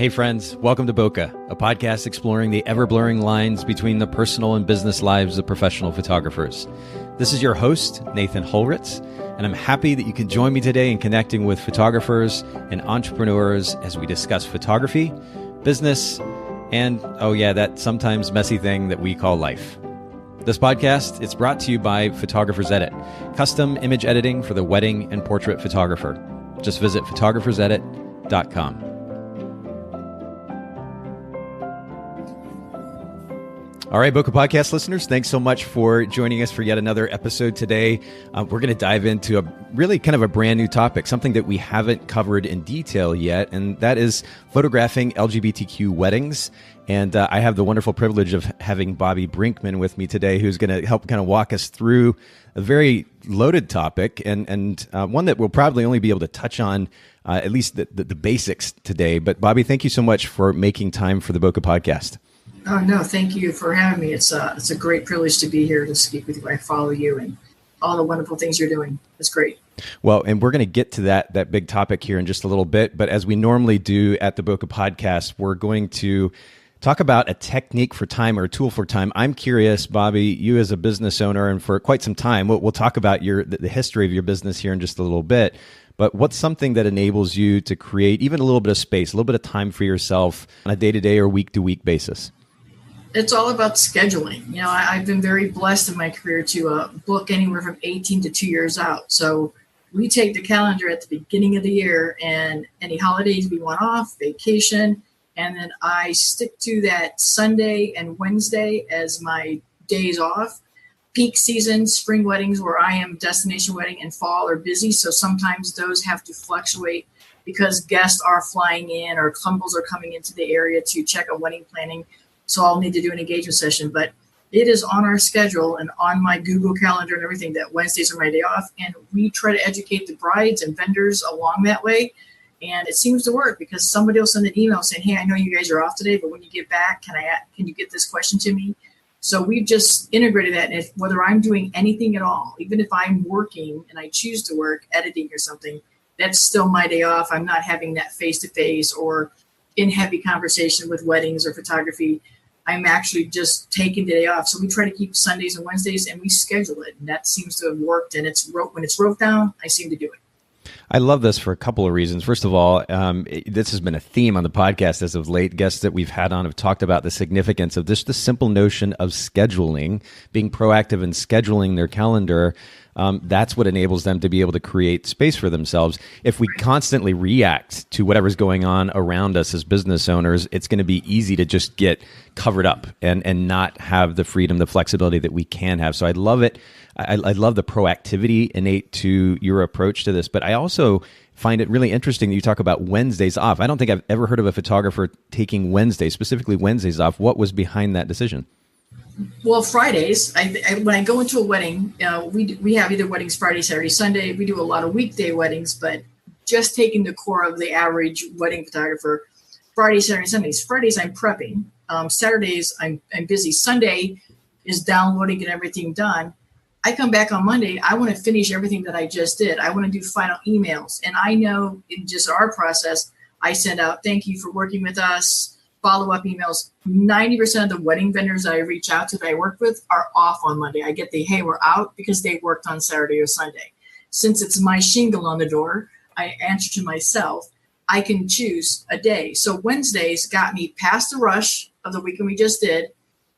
Hey friends, welcome to Bokeh, a podcast exploring the ever-blurring lines between the personal and business lives of professional photographers. This is your host, Nathan Holritz, and I'm happy that you can join me today in connecting with photographers and entrepreneurs as we discuss photography, business, and, oh yeah, that sometimes messy thing that we call life. This podcast is brought to you by Photographers Edit, custom image editing for the wedding and portrait photographer. Just visit photographersedit.com. All right, Bokeh Podcast listeners, thanks so much for joining us for yet another episode today. We're going to dive into a really kind of a brand new topic, something that we haven't covered in detail yet, and that is photographing LGBTQ weddings. And I have the wonderful privilege of having Bobbi Brinkman with me today, who's going to help kind of walk us through a very loaded topic and one that we'll probably only be able to touch on at least the basics today. But Bobbi, thank you so much for making time for the Bokeh Podcast. Oh, no, thank you for having me. It's a great privilege to be here to speak with you. I follow you and all the wonderful things you're doing. It's great. Well, and we're going to get to that big topic here in just a little bit. But as we normally do at the Bokeh Podcast, we're going to talk about a technique for time or a tool for time. I'm curious, Bobbi, you as a business owner and for quite some time, we'll talk about the history of your business here in just a little bit. But what's something that enables you to create even a little bit of space, a little bit of time for yourself on a day-to-day or week-to-week basis? It's all about scheduling. You know, I've been very blessed in my career to book anywhere from 18 to 2 years out. So we take the calendar at the beginning of the year and any holidays we want off, vacation, and then I stick to that Sunday and Wednesday as my days off. Peak season, spring weddings where I am destination wedding, and fall are busy. So sometimes those have to fluctuate because guests are flying in or couples are coming into the area to check on wedding planning. So I'll need to do an engagement session, but it is on our schedule and on my Google Calendar and everything that Wednesdays are my day off. And we try to educate the brides and vendors along that way. And it seems to work because somebody will send an email saying, hey, I know you guys are off today, but when you get back, can you get this question to me? So we've just integrated that. And whether I'm doing anything at all, even if I'm working and I choose to work, editing or something, that's still my day off. I'm not having that face-to-face or in heavy conversation with weddings or photography. I'm actually just taking the day off. So we try to keep Sundays and Wednesdays and we schedule it. And that seems to have worked. And when it's wrote down, I seem to do it. I love this for a couple of reasons. First of all, this has been a theme on the podcast as of late. Guests that we've had on have talked about the significance of just the simple notion of scheduling, being proactive in scheduling their calendar. That's what enables them to be able to create space for themselves. If we constantly react to whatever's going on around us as business owners, it's going to be easy to just get covered up and not have the freedom, the flexibility that we can have. So I love it. I love the proactivity innate to your approach to this, but I also find it really interesting that you talk about Wednesdays off. I don't think I've ever heard of a photographer taking Wednesdays, specifically Wednesdays off. What was behind that decision? Well, Fridays, when I go into a wedding, we have either weddings Friday, Saturday, Sunday. We do a lot of weekday weddings, but just taking the core of the average wedding photographer, Friday, Saturday, Sundays. Fridays, I'm prepping. Saturdays, I'm busy. Sunday is downloading and everything done. I come back on Monday. I want to finish everything that I just did. I want to do final emails. And I know in just our process, I send out, thank you for working with us, follow-up emails. 90% of the wedding vendors that I reach out to that I work with are off on Monday. I get the, hey, we're out because they worked on Saturday or Sunday. Since it's my shingle on the door, I answer to myself, I can choose a day. So Wednesdays got me past the rush of the weekend we just did,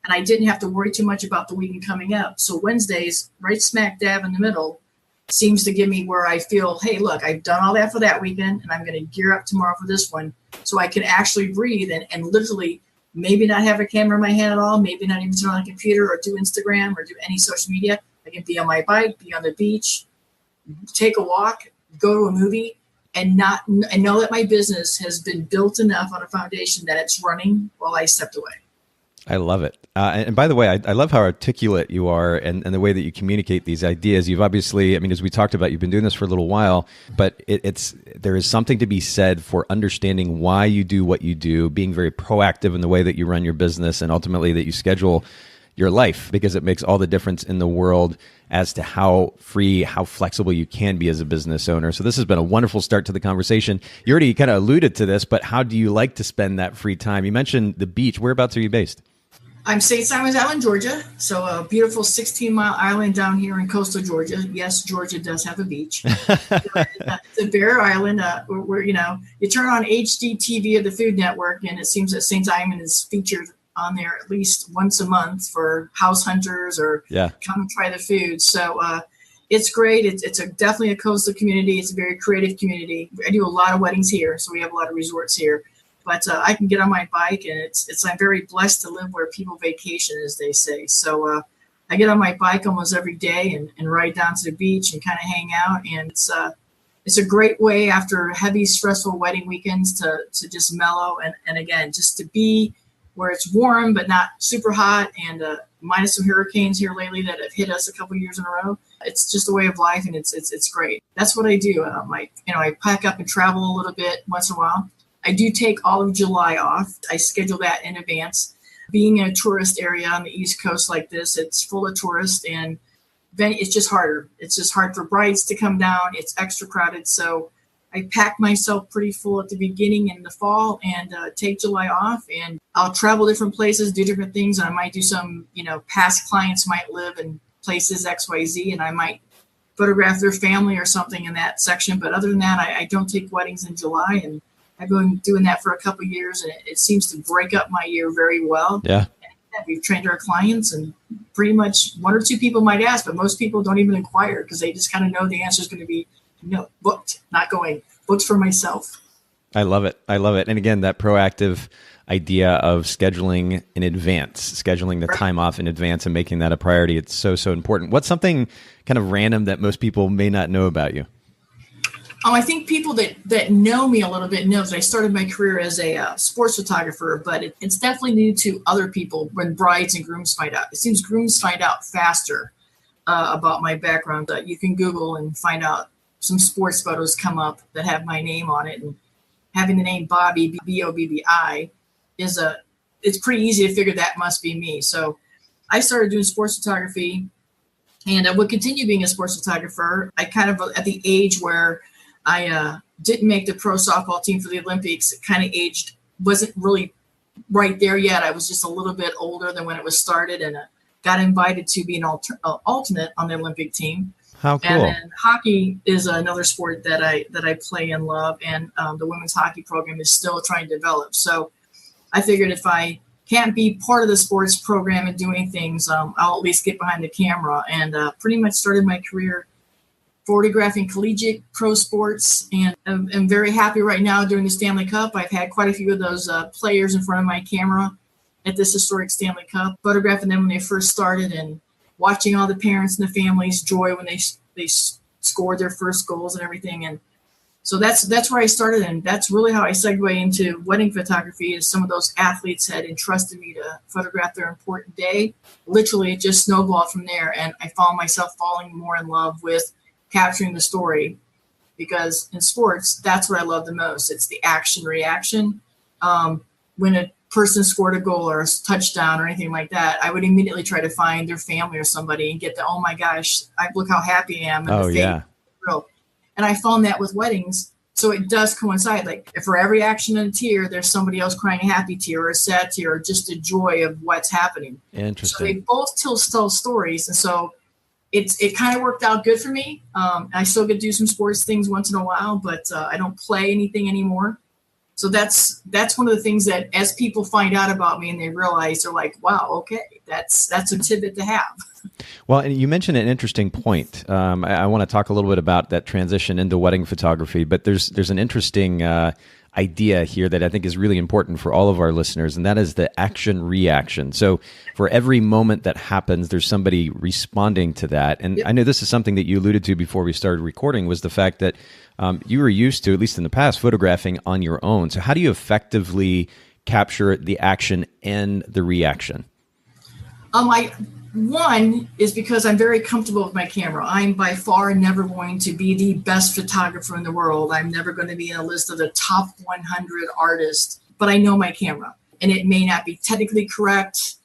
and I didn't have to worry too much about the weekend coming up. So Wednesdays, right smack dab in the middle, seems to give me where I feel, hey, look, I've done all that for that weekend, and I'm going to gear up tomorrow for this one. So I can actually breathe and literally maybe not have a camera in my hand at all, maybe not even turn on a computer or do Instagram or do any social media. I can be on my bike, be on the beach, take a walk, go to a movie, and know that my business has been built enough on a foundation that it's running while I stepped away. I love it. And by the way, I love how articulate you are and the way that you communicate these ideas. You've obviously, I mean, as we talked about, you've been doing this for a little while, but there is something to be said for understanding why you do what you do, being very proactive in the way that you run your business, and ultimately that you schedule your life, because it makes all the difference in the world as to how free, how flexible you can be as a business owner. So this has been a wonderful start to the conversation. You already kind of alluded to this, but how do you like to spend that free time? You mentioned the beach. Whereabouts are you based? I'm St. Simons Island, Georgia. So a beautiful 16-mile island down here in coastal Georgia. Yes, Georgia does have a beach. It's a bare island where, you turn on HD TV of the Food Network, and it seems that St. Simon is featured on there at least once a month for house hunters or come and try the food. So it's great. It's definitely a coastal community. It's a very creative community. I do a lot of weddings here, so we have a lot of resorts here. But I can get on my bike, and I'm very blessed to live where people vacation, as they say. So I get on my bike almost every day and ride down to the beach and kind of hang out. And it's a great way after heavy, stressful wedding weekends to just mellow and again, just to be where it's warm but not super hot, and minus some hurricanes here lately that have hit us a couple years in a row. It's just a way of life, and it's great. That's what I do. I pack up and travel a little bit once in a while. I do take all of July off. I schedule that in advance. Being in a tourist area on the East Coast like this, it's full of tourists, and then it's just harder. It's just hard for brides to come down. It's extra crowded. So I pack myself pretty full at the beginning in the fall and take July off, and I'll travel different places, do different things. I might do some, past clients might live in places XYZ, and I might photograph their family or something in that section. But other than that, I don't take weddings in July, and I've been doing that for a couple of years, and it seems to break up my year very well. Yeah. And we've trained our clients, and pretty much one or two people might ask, but most people don't even inquire because they just kind of know the answer is going to be no, booked, not going, booked for myself. I love it. And again, that proactive idea of scheduling in advance, scheduling the time off in advance and making that a priority. It's so, so important. What's something kind of random that most people may not know about you? I think people that know me a little bit know that I started my career as a sports photographer, but it's definitely new to other people when brides and grooms find out. It seems grooms find out faster about my background. You can Google and find out some sports photos come up that have my name on it, and having the name Bobbi, Bobbi, it's pretty easy to figure that must be me. So I started doing sports photography, and I would continue being a sports photographer. I kind of at the age where I didn't make the pro softball team for the Olympics. It kind of aged, wasn't really right there yet. I was just a little bit older than when it was started, and got invited to be an alternate on the Olympic team. How cool. And then hockey is another sport that I play and love, and the women's hockey program is still trying to develop. So I figured if I can't be part of the sports program and doing things, I'll at least get behind the camera, and pretty much started my career photographing collegiate pro sports, and I'm very happy right now during the Stanley Cup. I've had quite a few of those players in front of my camera at this historic Stanley Cup, photographing them when they first started and watching all the parents and the families' joy when they scored their first goals and everything. And so that's where I started, and that's really how I segue into wedding photography. Is some of those athletes had entrusted me to photograph their important day. Literally, it just snowballed from there, and I found myself falling more in love with capturing the story, because in sports, that's what I love the most. It's the action reaction. When a person scored a goal or a touchdown or anything like that, I would immediately try to find their family or somebody and get the, oh my gosh, look how happy I am. And and I found that with weddings. So it does coincide. Like for every action and a tear, there's somebody else crying a happy tear or a sad tear or just a joy of what's happening. Interesting. So they both tell stories. And so it kind of worked out good for me. I still get to do some sports things once in a while, but I don't play anything anymore. So that's one of the things that as people find out about me and they realize, they're like, wow, okay, that's a tidbit to have. Well, and you mentioned an interesting point. I want to talk a little bit about that transition into wedding photography, but there's an interesting idea here that I think is really important for all of our listeners, and that is the action reaction. So for every moment that happens, there's somebody responding to that. And I know this is something that you alluded to before we started recording, was the fact that you were used to, at least in the past, photographing on your own. So how do you effectively capture the action and the reaction? One is because I'm very comfortable with my camera. I'm by far never going to be the best photographer in the world. I'm never going to be in a list of the top 100 artists, but I know my camera, and it may not be technically correct.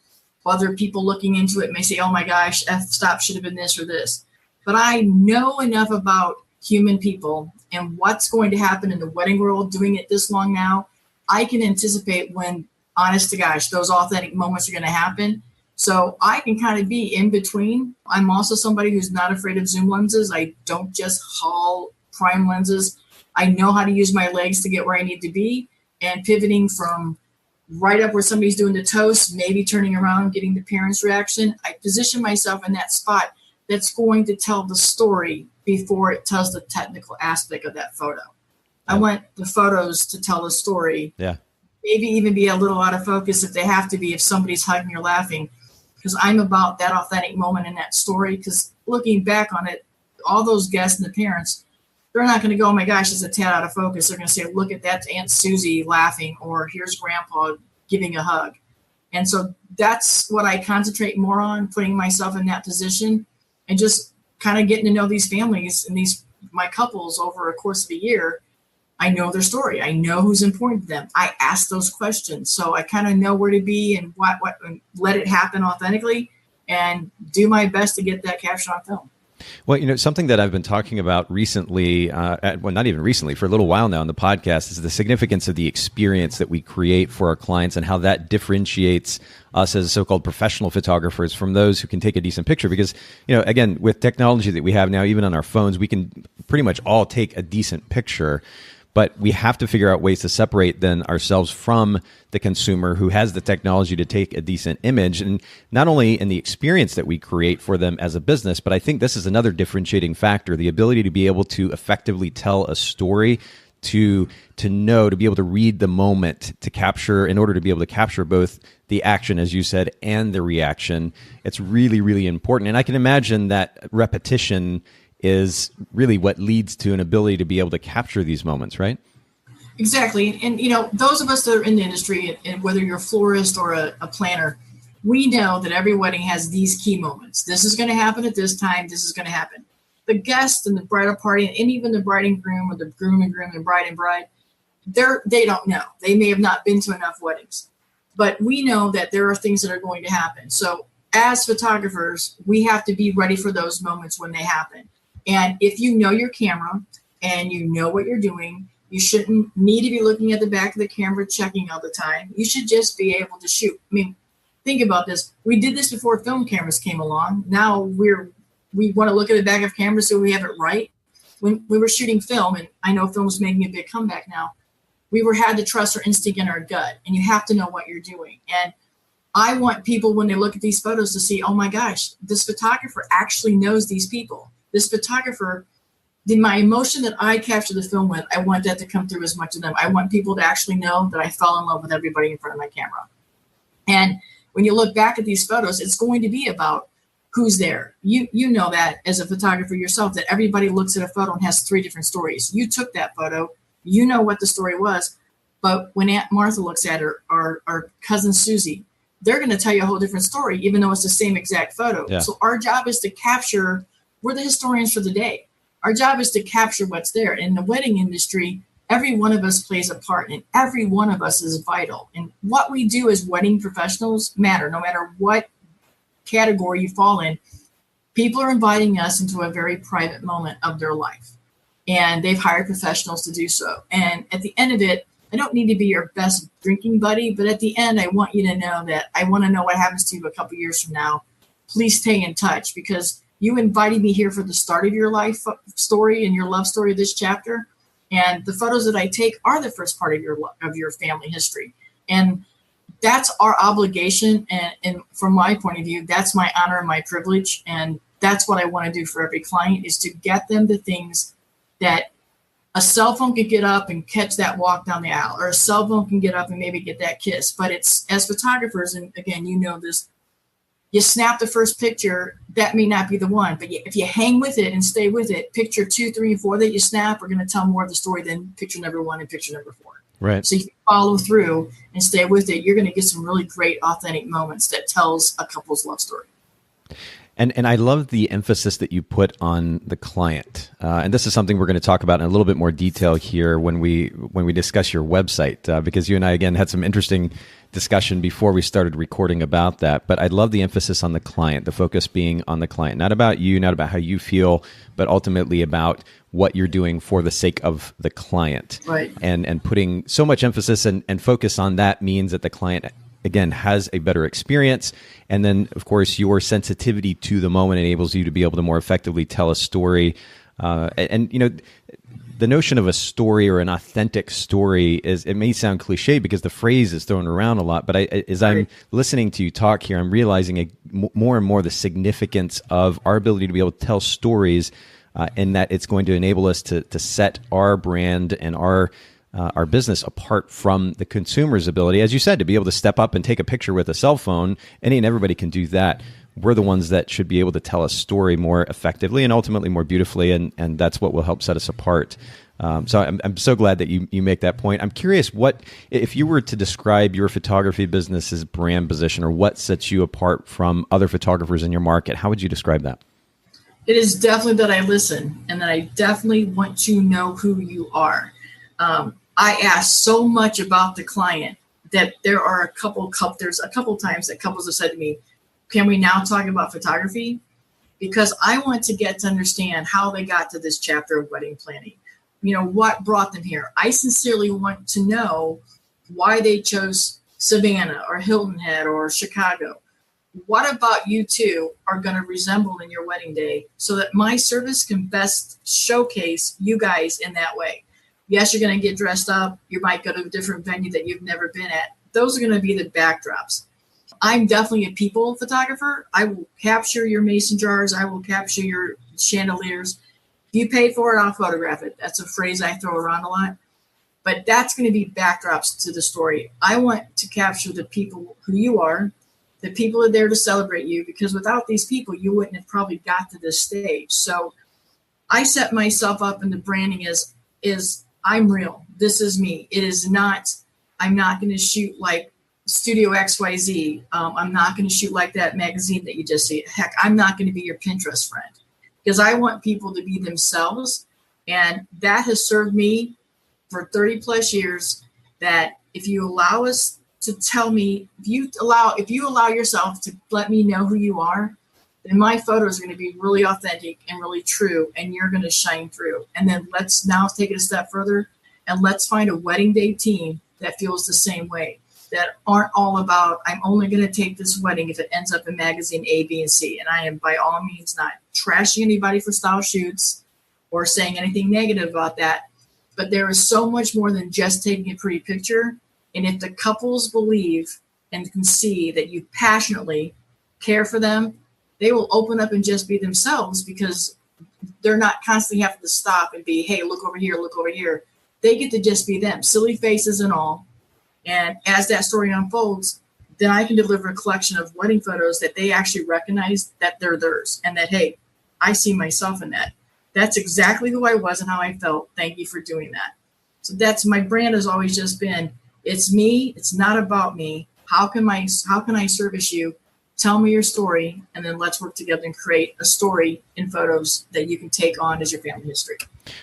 Other people looking into it may say, oh my gosh, f-stop should have been this or this. But I know enough about human people and what's going to happen in the wedding world doing it this long now. I can anticipate when, honest to gosh, those authentic moments are going to happen. So I can kind of be in between. I'm also somebody who's not afraid of zoom lenses. I don't just haul prime lenses. I know how to use my legs to get where I need to be, and pivoting from right up where somebody's doing the toast, maybe turning around, getting the parents' reaction. I position myself in that spot that's going to tell the story before it tells the technical aspect of that photo. I want the photos to tell the story. Yeah. Maybe even be a little out of focus if they have to be, if somebody's hugging or laughing, because I'm about that authentic moment in that story. Because looking back on it, all those guests and the parents, they're not going to go, oh my gosh, it's a tad out of focus. They're going to say, look at that Aunt Susie laughing, or here's Grandpa giving a hug. And so that's what I concentrate more on, putting myself in that position and just kind of getting to know these families and my couples over a course of a year. I know their story. I know who's important to them. I ask those questions. So I kind of know where to be and what and let it happen authentically and do my best to get that captured on film. Well, something that I've been talking about recently, well, not even recently, for a little while now on the podcast, is the significance of the experience that we create for our clients and how that differentiates us as so-called professional photographers from those who can take a decent picture. Because, again, with technology that we have now, even on our phones, we can pretty much all take a decent picture. But we have to figure out ways to separate then ourselves from the consumer who has the technology to take a decent image, and not only in the experience that we create for them as a business, but I think this is another differentiating factor, the ability to be able to effectively tell a story, to know, to be able to read the moment, to capture, in order to be able to capture both the action, as you said, and the reaction. It's really, really important. And I can imagine that repetition is really what leads to an ability to be able to capture these moments, right? Exactly. And, those of us that are in the industry, and whether you're a florist or a planner, we know that every wedding has these key moments. This is going to happen at this time. This is going to happen. The guest and the bridal party, and even the bride and groom, or the groom and groom and bride and bride, they don't know. They may have not been to enough weddings. But we know that there are things that are going to happen. So as photographers, we have to be ready for those moments when they happen. And if you know your camera and you know what you're doing, you shouldn't need to be looking at the back of the camera checking all the time. You should just be able to shoot. I mean, think about this. We did this before film cameras came along. Now we want to look at the back of cameras so we have it right. When we were shooting film, and I know film is making a big comeback now, we had to trust our instinct and our gut, and you have to know what you're doing. And I want people, when they look at these photos, to see, oh my gosh, this photographer actually knows these people. This photographer, my emotion that I capture the film with, I want that to come through as much of them. I want people to actually know that I fell in love with everybody in front of my camera. And when you look back at these photos, it's going to be about who's there. You know that as a photographer yourself, that everybody looks at a photo and has three different stories. You took that photo, you know what the story was, but when Aunt Martha looks at her, or cousin Susie, they're going to tell you a whole different story, even though it's the same exact photo. Yeah. So our job is to capture. We're the historians for the day. Our job is to capture what's there. In the wedding industry, every one of us plays a part, and every one of us is vital. And what we do as wedding professionals matter, no matter what category you fall in. People are inviting us into a very private moment of their life, and they've hired professionals to do so. And at the end of it, I don't need to be your best drinking buddy, but at the end, I want you to know that I want to know what happens to you a couple years from now. Please stay in touch, because you invited me here for the start of your life story and your love story of this chapter. And the photos that I take are the first part of your family history. And that's our obligation. And from my point of view, that's my honor and my privilege. And that's what I want to do for every client, is to get them the things that a cell phone can get up and catch that walk down the aisle, or a cell phone can get up and maybe get that kiss. But it's, as photographers, and again, you know this, you snap the first picture, that may not be the one, but if you hang with it and stay with it, picture 2, 3, and 4 that you snap are going to tell more of the story than picture number 1 and picture number 4. Right. So if you follow through and stay with it, you're going to get some really great authentic moments that tells a couple's love story. And I love the emphasis that you put on the client. And this is something we're going to talk about in a little bit more detail here when we discuss your website, because you and I, again, had some interesting discussion before we started recording about that. But I love the emphasis on the client, the focus being on the client, not about you, not about how you feel, but ultimately about what you're doing for the sake of the client. Right. And putting so much emphasis and focus on that means that the client, again, has a better experience. And then, of course, your sensitivity to the moment enables you to be able to more effectively tell a story. And the notion of a story or an authentic story it may sound cliche because the phrase is thrown around a lot. But as I'm listening to you talk here, I'm realizing more and more the significance of our ability to be able to tell stories, and that it's going to enable us to set our brand and our business apart from the consumer's ability, as you said, to be able to step up and take a picture with a cell phone. And everybody can do that. We're the ones that should be able to tell a story more effectively and ultimately more beautifully, and that's what will help set us apart. So I'm so glad that you make that point. I'm curious, what if you were to describe your photography business's brand position, or what sets you apart from other photographers in your market? How would you describe that? It is definitely that I listen, and that I definitely want to know who you are. I ask so much about the client that there's a couple times that couples have said to me, can we now talk about photography? Because I want to get to understand how they got to this chapter of wedding planning. What brought them here? I sincerely want to know why they chose Savannah or Hilton Head or Chicago. What about you two are going to resemble in your wedding day, so that my service can best showcase you guys in that way? Yes, you're going to get dressed up. You might go to a different venue that you've never been at. Those are going to be the backdrops. I'm definitely a people photographer. I will capture your mason jars. I will capture your chandeliers. If you pay for it, I'll photograph it. That's a phrase I throw around a lot. But that's going to be backdrops to the story. I want to capture the people who you are. The people are there to celebrate you, because without these people, you wouldn't have probably got to this stage. So I set myself up, and the branding is I'm real. This is me. It is not, I'm not going to shoot like Studio XYZ. I'm not going to shoot like that magazine that you just see. Heck, I'm not going to be your Pinterest friend, because I want people to be themselves. And that has served me for 30 plus years, that if you allow us to tell me, if you allow yourself to let me know who you are, then my photos are going to be really authentic and really true, and you're going to shine through. And then let's now take it a step further, and let's find a wedding day team that feels the same way, that aren't all about, I'm only going to take this wedding if it ends up in magazine A, B, and C. And I am by all means not trashing anybody for style shoots or saying anything negative about that. But there is so much more than just taking a pretty picture. And if the couples believe and can see that you passionately care for them, they will open up and just be themselves, because they're not constantly having to stop and be, hey, look over here, look over here. They get to just be them, silly faces and all. And as that story unfolds, then I can deliver a collection of wedding photos that they actually recognize that they're theirs, and that, hey, I see myself in that. That's exactly who I was and how I felt. Thank you for doing that. So that's my brand has always just been, it's me. It's not about me. How can I service you? Tell me your story, and then let's work together and create a story in photos that you can take on as your family history.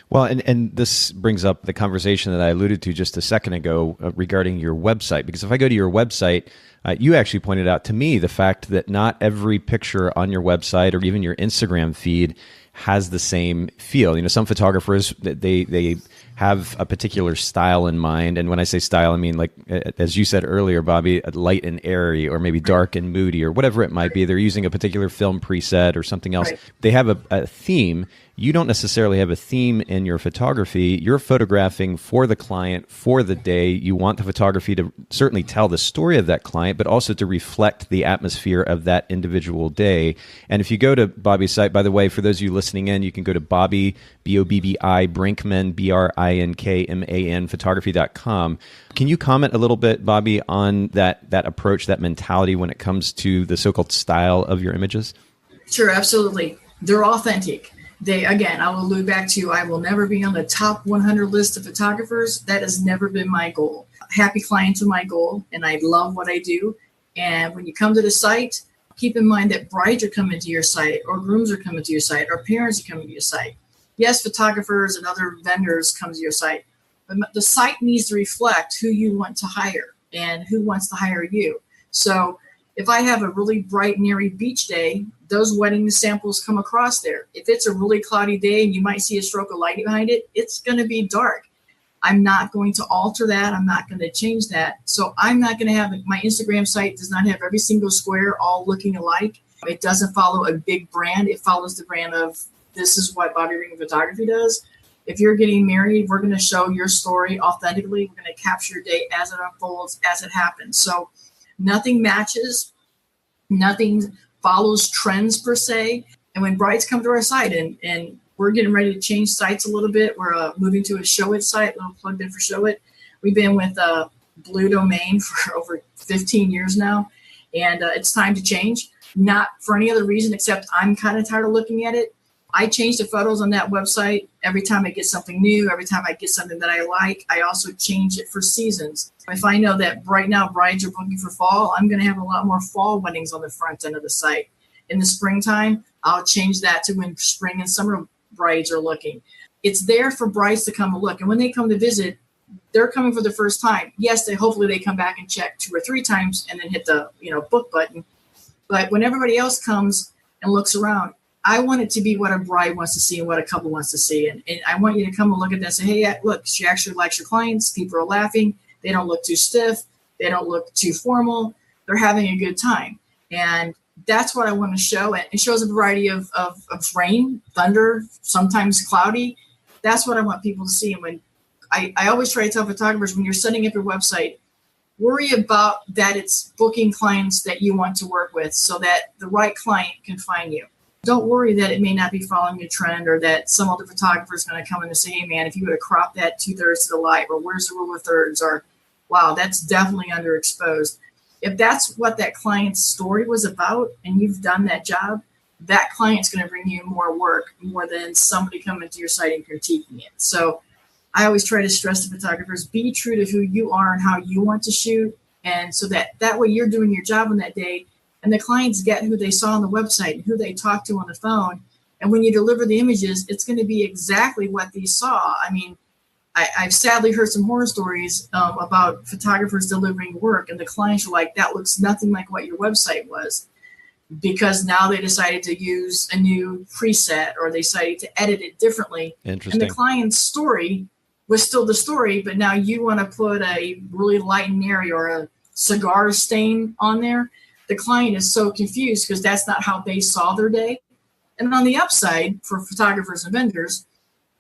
Well, and this brings up the conversation that I alluded to just a second ago regarding your website. Because if I go to your website, you actually pointed out to me the fact that not every picture on your website or even your Instagram feed has the same feel. Some photographers, they have a particular style in mind. And when I say style, I mean, like, as you said earlier, Bobbi, light and airy, or maybe dark and moody, or whatever it might be. They're using a particular film preset or something else. Right. They have a theme. You don't necessarily have a theme in your photography. You're photographing for the client, for the day. You want the photography to certainly tell the story of that client, but also to reflect the atmosphere of that individual day. And if you go to Bobbi's site, by the way, for those of you listening in, you can go to Bobbi, Bobbi, Brinkman, Brinkman, photography.com. Can you comment a little bit, Bobbi, on that approach, that mentality when it comes to the so-called style of your images? Sure, absolutely. They're authentic. I will allude back to, I will never be on the top 100 list of photographers. That has never been my goal. Happy clients are my goal, and I love what I do. And when you come to the site, keep in mind that brides are coming to your site, or grooms are coming to your site, or parents are coming to your site. Yes, photographers and other vendors come to your site, but the site needs to reflect who you want to hire and who wants to hire you. So if I have a really bright and airy beach day, those wedding samples come across there. If it's a really cloudy day and you might see a stroke of light behind it, it's going to be dark. I'm not going to alter that. I'm not going to change that. So I'm not going to have, my Instagram site does not have every single square all looking alike. It doesn't follow a big brand. It follows the brand of, this is what Bobbi Brinkman Photography does. If you're getting married, we're going to show your story authentically. We're going to capture your day as it unfolds, as it happens. So nothing matches, nothing follows trends per se. And when brides come to our site and we're getting ready to change sites a little bit, we're moving to a Show It site, a little plugged in for Show It. We've been with Blue Domain for over 15 years now, and it's time to change. Not for any other reason except I'm kind of tired of looking at it. I change the photos on that website every time I get something new, every time I get something that I like. I also change it for seasons. If I know that right now brides are booking for fall, I'm going to have a lot more fall weddings on the front end of the site. In the springtime, I'll change that to when spring and summer brides are looking. It's there for brides to come and look. And when they come to visit, they're coming for the first time. Yes, hopefully they come back and check 2 or 3 times and then hit the book button. But when everybody else comes and looks around, I want it to be what a bride wants to see and what a couple wants to see. And I want you to come and look at that and say, hey, look, she actually likes your clients. People are laughing. They don't look too stiff. They don't look too formal. They're having a good time. And that's what I want to show. And it shows a variety of rain, thunder, sometimes cloudy. That's what I want people to see. And when I always try to tell photographers, when you're setting up your website, worry about that it's booking clients that you want to work with so that the right client can find you. Don't worry that it may not be following a trend or that some other photographer is going to come in and say, hey, man, if you would have cropped that 2/3 to the light, or where's the rule of thirds, or wow, that's definitely underexposed. If that's what that client's story was about and you've done that job, that client's going to bring you more work more than somebody coming to your site and critiquing it. So I always try to stress to photographers, be true to who you are and how you want to shoot. And so that way you're doing your job on that day. And the clients get who they saw on the website and who they talked to on the phone. And when you deliver the images, it's going to be exactly what they saw. I mean, I've sadly heard some horror stories about photographers delivering work, and the clients are like, that looks nothing like what your website was, because now they decided to use a new preset or they decided to edit it differently. Interesting. And the client's story was still the story, but now you want to put a really light and airy or a cigar stain on there. The client is so confused because that's not how they saw their day. And on the upside, for photographers and vendors,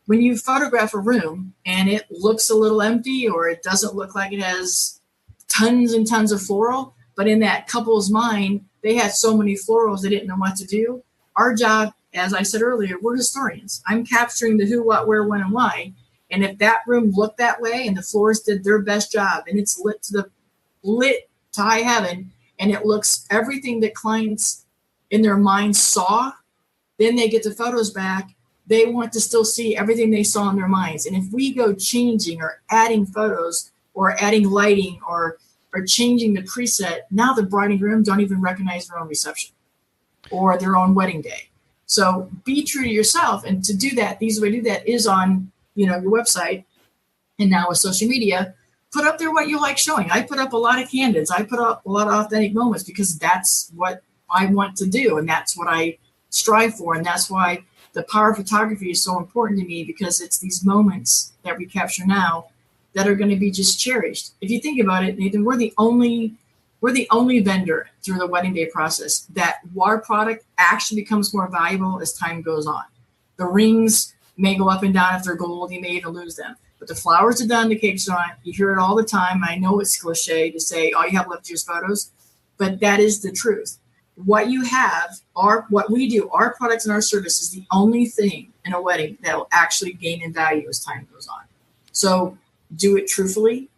when you photograph a room and it looks a little empty or it doesn't look like it has tons and tons of floral, but in that couple's mind, they had so many florals they didn't know what to do. Our job, as I said earlier, we're historians. I'm capturing the who, what, where, when, and why. And if that room looked that way and the florist did their best job and it's lit to high heaven, and it looks everything that clients in their minds saw, then they get the photos back. They want to still see everything they saw in their minds. And if we go changing or adding photos or adding lighting or changing the preset, now the bride and groom don't even recognize their own reception or their own wedding day. So be true to yourself. And to do that, the easy way to do that is on your website, and now with social media. Put up there what you like showing. I put up a lot of candids. I put up a lot of authentic moments because that's what I want to do. And that's what I strive for. And that's why the power of photography is so important to me, because it's these moments that we capture now that are going to be just cherished. If you think about it, Nathan, we're the only vendor through the wedding day process that our product actually becomes more valuable as time goes on. The rings may go up and down if they're gold. You may even lose them. But the flowers are done, the cake's on. You hear it all the time. I know it's cliche to say all you have left is photos, but that is the truth. What you have, what we do, our products and our service is the only thing in a wedding that will actually gain in value as time goes on. So do it truthfully,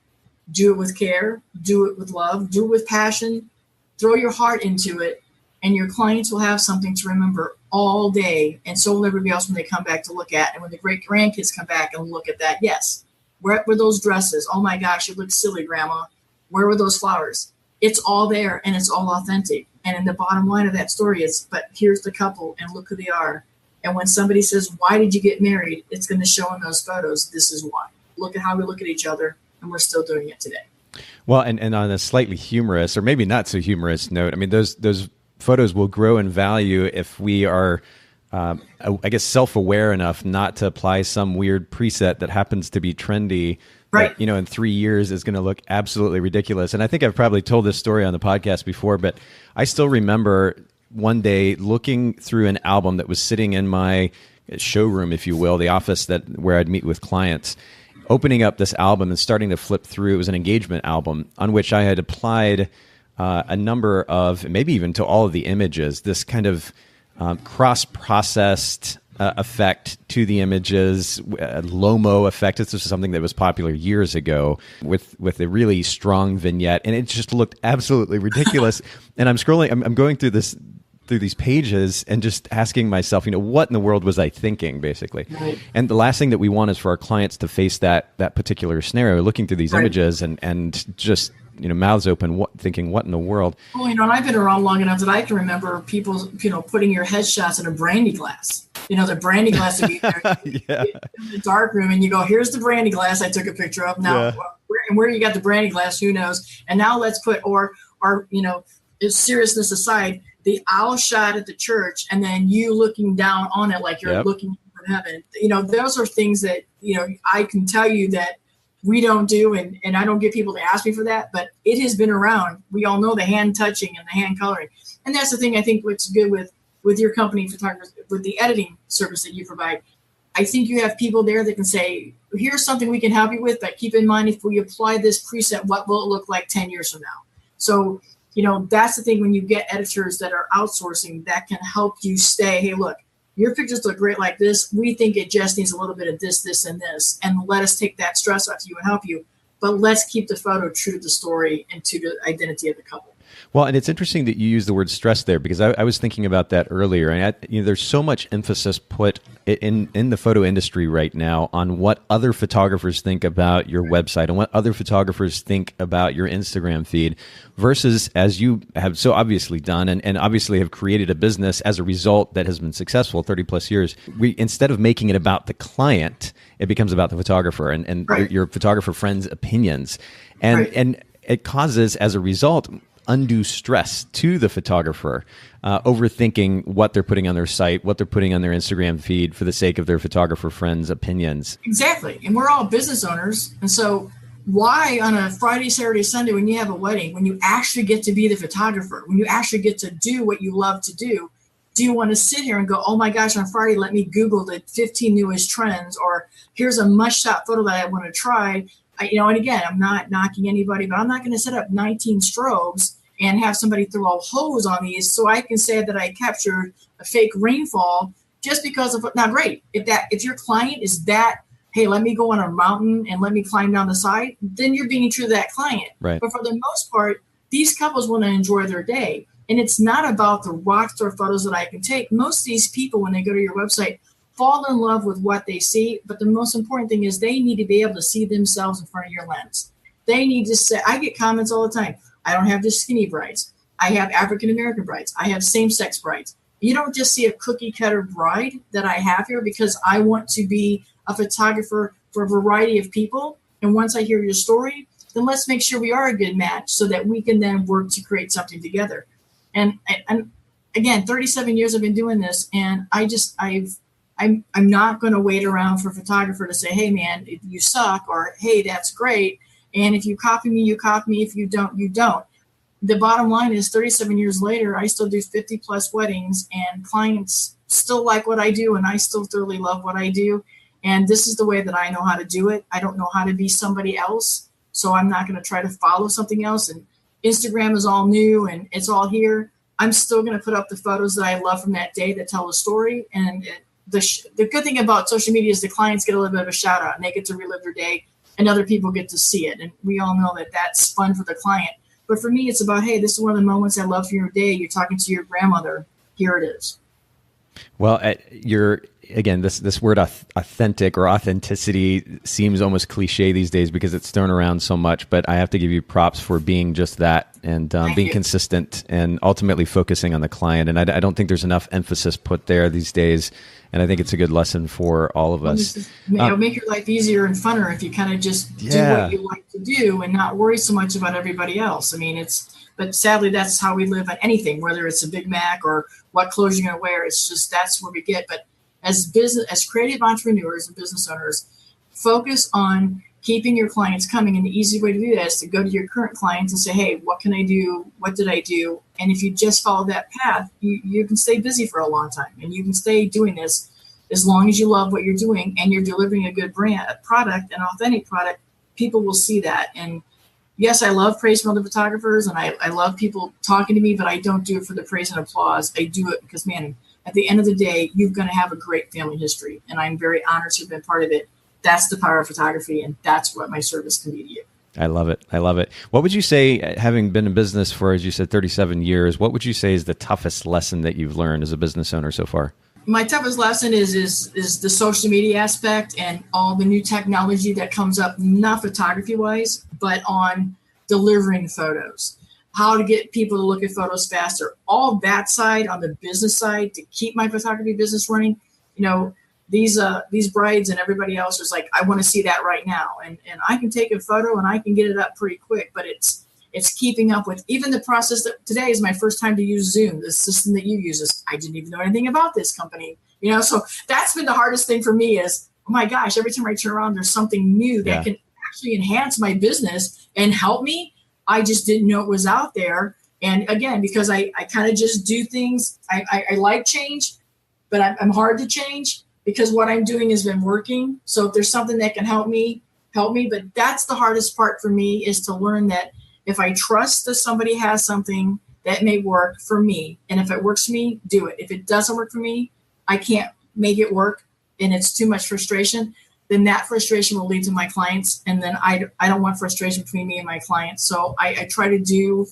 do it with care, do it with love, do it with passion, throw your heart into it, and your clients will have something to remember all day, and so will everybody else when they come back to look at. And when the great grandkids come back and look at that, yes, where were those dresses? Oh my gosh, it looks silly, Grandma. Where were those flowers? It's all there and it's all authentic. And in the bottom line of that story is, but here's the couple and look who they are. And when somebody says, why did you get married? It's going to show in those photos. This is why. Look at how we look at each other. And we're still doing it today. Well, and on a slightly humorous or maybe not so humorous note, I mean, those photos will grow in value if we are, I guess, self-aware enough not to apply some weird preset that happens to be trendy. Right. That, in 3 years is going to look absolutely ridiculous. And I think I've probably told this story on the podcast before, but I still remember one day looking through an album that was sitting in my showroom, if you will, the office where I'd meet with clients, opening up this album and starting to flip through. It was an engagement album on which I had applied a number of, maybe even to all of the images, this kind of cross-processed effect to the images, Lomo effect. This was something that was popular years ago with a really strong vignette, and it just looked absolutely ridiculous. And I'm scrolling, I'm going through these pages and just asking myself, what in the world was I thinking, basically? Right. And the last thing that we want is for our clients to face that particular scenario, looking through these right. images and just mouths open, thinking, what in the world? Well, and I've been around long enough that I can remember people, putting your headshots in a brandy glass. The brandy glass would be there yeah. in the dark room, and you go, here's the brandy glass I took a picture of. Now, where you got the brandy glass, who knows? And now let's put, or seriousness aside, the owl shot at the church, and then you looking down on it like you're looking from heaven. Those are things that, I can tell you that we don't do, and I don't get people to ask me for that, but it has been around. We all know the hand touching and the hand coloring. And that's the thing I think what's good with your company, photographers, with the editing service that you provide. I think you have people there that can say, here's something we can help you with, but keep in mind, if we apply this preset, what will it look like 10 years from now? So, that's the thing when you get editors that are outsourcing that can help you stay, hey, look, your pictures look great like this. We think it just needs a little bit of this, this, and this. And let us take that stress off you and help you. But let's keep the photo true to the story and to the identity of the couple. Well, and it's interesting that you use the word stress there, because I was thinking about that earlier. And there's so much emphasis put in the photo industry right now on what other photographers think about your website and what other photographers think about your Instagram feed versus, as you have so obviously done and obviously have created a business as a result that has been successful 30 plus years. Instead of making it about the client, it becomes about the photographer and right. your photographer friends' opinions. And, right. and it causes, as a result, undue stress to the photographer, overthinking what they're putting on their site, what they're putting on their Instagram feed for the sake of their photographer friends' opinions. Exactly. And we're all business owners. And so why on a Friday, Saturday, Sunday, when you have a wedding, when you actually get to be the photographer, when you actually get to do what you love to do you want to sit here and go, oh my gosh, on Friday, let me Google the 15 newest trends, or here's a must-shot photo that I want to try. And again, I'm not knocking anybody, but I'm not going to set up 19 strobes and have somebody throw a hose on these so I can say that I captured a fake rainfall just because of, now great, if your client is that, hey, let me go on a mountain and let me climb down the side, then you're being true to that client. Right. But for the most part, these couples want to enjoy their day. And it's not about the rock star photos that I can take. Most of these people, when they go to your website, fall in love with what they see. But the most important thing is they need to be able to see themselves in front of your lens. They need to say, I get comments all the time. I don't have just skinny brides. I have African-American brides. I have same-sex brides. You don't just see a cookie cutter bride that I have here because I want to be a photographer for a variety of people. And once I hear your story, then let's make sure we are a good match so that we can then work to create something together. And again, 37 years I've been doing this, and I'm not going to wait around for a photographer to say, hey man, you suck, or hey, that's great. And if you copy me, you copy me. If you don't, you don't. The bottom line is 37 years later, I still do 50 plus weddings, and clients still like what I do, and I still thoroughly love what I do. And this is the way that I know how to do it. I don't know how to be somebody else, so I'm not going to try to follow something else. And Instagram is all new and it's all here. I'm still going to put up the photos that I love from that day that tell a story. And the good thing about social media is the clients get a little bit of a shout out and they get to relive their day and other people get to see it. And we all know that that's fun for the client. But for me, it's about, hey, this is one of the moments I love from your day. You're talking to your grandmother. Here it is. Well, again, this word authentic or authenticity seems almost cliche these days because it's thrown around so much, but I have to give you props for being just that and being consistent and ultimately focusing on the client. And I don't think there's enough emphasis put there these days. And I think it's a good lesson for all of us. It'll make your life easier and funner if you kind of just do what you like to do and not worry so much about everybody else. I mean, but sadly, that's how we live on anything, whether it's a Big Mac or what clothes you're going to wear. It's just, that's where we get. But as creative entrepreneurs and business owners, focus on keeping your clients coming. And the easy way to do that is to go to your current clients and say, hey, what can I do? What did I do? And if you just follow that path, you can stay busy for a long time, and you can stay doing this as long as you love what you're doing and you're delivering a good product, an authentic product. People will see that. And yes, I love praise from other photographers, and I love people talking to me, but I don't do it for the praise and applause. I do it because, man, at the end of the day, you're going to have a great family history, and I'm very honored to have been part of it. That's the power of photography, and that's what my service can be to you. I love it. I love it. What would you say, having been in business for, as you said, 37 years, what would you say is the toughest lesson that you've learned as a business owner so far? My toughest lesson is the social media aspect and all the new technology that comes up, not photography wise, but on delivering photos, how to get people to look at photos faster, all that side on the business side to keep my photography business running. You know, these brides and everybody else is like, I want to see that right now. And I can take a photo and I can get it up pretty quick, but it's keeping up with even the process. That today is my first time to use Zoom, the system that you use. I didn't even know anything about this company, you know, so that's been the hardest thing for me is, oh my gosh, every time I turn around, there's something new that can actually enhance my business and help me. I just didn't know it was out there. And again, because I kind of just do things, I like change, but I'm hard to change because what I'm doing has been working. So if there's something that can help me. But that's the hardest part for me, is to learn that if I trust that somebody has something that may work for me, and if it works for me, do it. If it doesn't work for me, I can't make it work and it's too much frustration, then that frustration will lead to my clients. And then I don't want frustration between me and my clients. So I try to do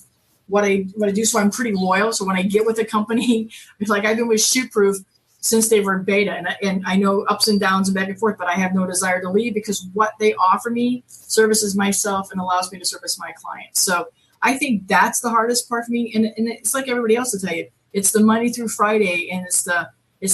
what I do. So I'm pretty loyal. So when I get with a company, it's like I've been with Shootproof since they were in beta, and I know ups and downs and back and forth, but I have no desire to leave because what they offer me services myself and allows me to service my clients. So I think that's the hardest part for me. And it's like everybody else will tell you, it's the Monday through Friday, and it's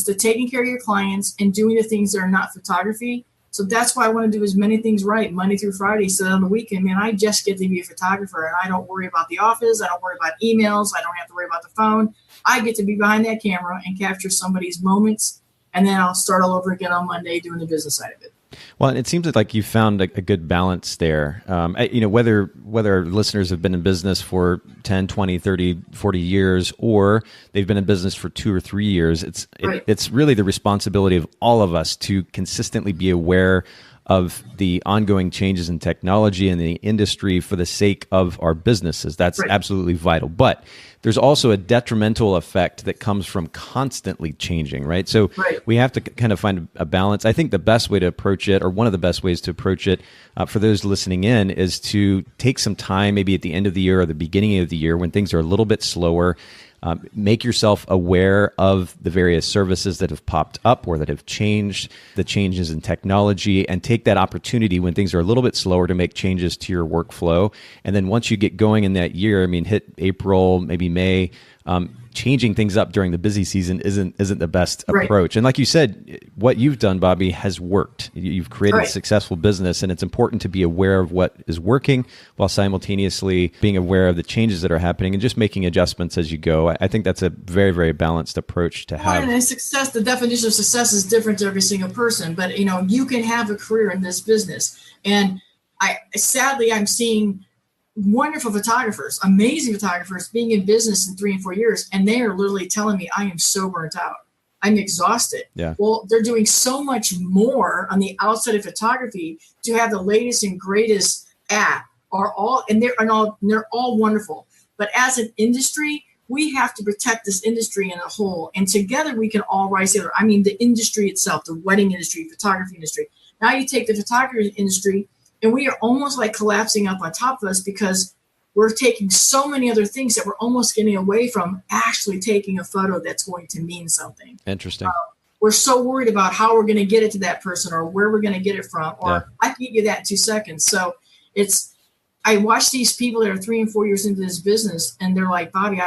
the taking care of your clients and doing the things that are not photography. So that's why I want to do as many things right Monday through Friday. So on the weekend, man, I just get to be a photographer, and I don't worry about the office. I don't worry about emails. I don't have to worry about the phone. I get to be behind that camera and capture somebody's moments. And then I'll start all over again on Monday doing the business side of it. Well, it seems like you found a good balance there. You know, whether our listeners have been in business for 10, 20, 30, 40 years, or they've been in business for 2 or 3 years, it's really the responsibility of all of us to consistently be aware of the ongoing changes in technology and the industry for the sake of our businesses. That's absolutely vital. But there's also a detrimental effect that comes from constantly changing, right? So we have to kind of find a balance. I think the best way to approach it, or one of the best ways to approach it for those listening in, is to take some time, maybe at the end of the year or the beginning of the year when things are a little bit slower. Make yourself aware of the various services that have popped up or that have changed, the changes in technology, and take that opportunity when things are a little bit slower to make changes to your workflow. And then once you get going in that year, I mean, hit April, maybe May, changing things up during the busy season isn't the best approach. And like you said, what you've done, Bobbi, has worked. You've created a successful business, and it's important to be aware of what is working while simultaneously being aware of the changes that are happening and just making adjustments as you go. I think that's a very, very balanced approach to have. And success, the definition of success is different to every single person, but you know, you can have a career in this business. And sadly, I'm seeing wonderful photographers, amazing photographers being in business in 3 and 4 years. And they are literally telling me, I am so burnt out. I'm exhausted. Yeah. Well, they're doing so much more on the outside of photography to have the latest and greatest and they're all wonderful. But as an industry, we have to protect this industry in a whole. And together we can all rise together. I mean, the industry itself, the wedding industry, photography industry. Now you take the photography industry, and we are almost like collapsing up on top of us because we're taking so many other things that we're almost getting away from actually taking a photo that's going to mean something. Interesting. We're so worried about how we're going to get it to that person or where we're going to get it from, or I can get you that in 2 seconds. So it's I watch these people that are 3 and 4 years into this business, and they're like, Bobbi,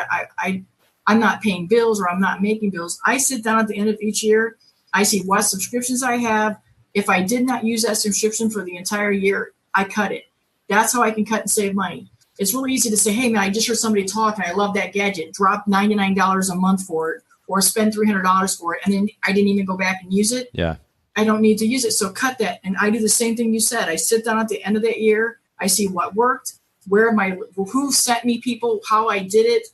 I'm not paying bills, or I'm not making bills. I sit down at the end of each year. I see what subscriptions I have. If I did not use that subscription for the entire year, I cut it. That's how I can cut and save money. It's really easy to say, hey, man, I just heard somebody talk and I love that gadget. Drop $99 a month for it, or spend $300 for it. And then I didn't even go back and use it. Yeah. I don't need to use it. So cut that. And I do the same thing you said. I sit down at the end of that year. I see what worked, who sent me people, how I did it.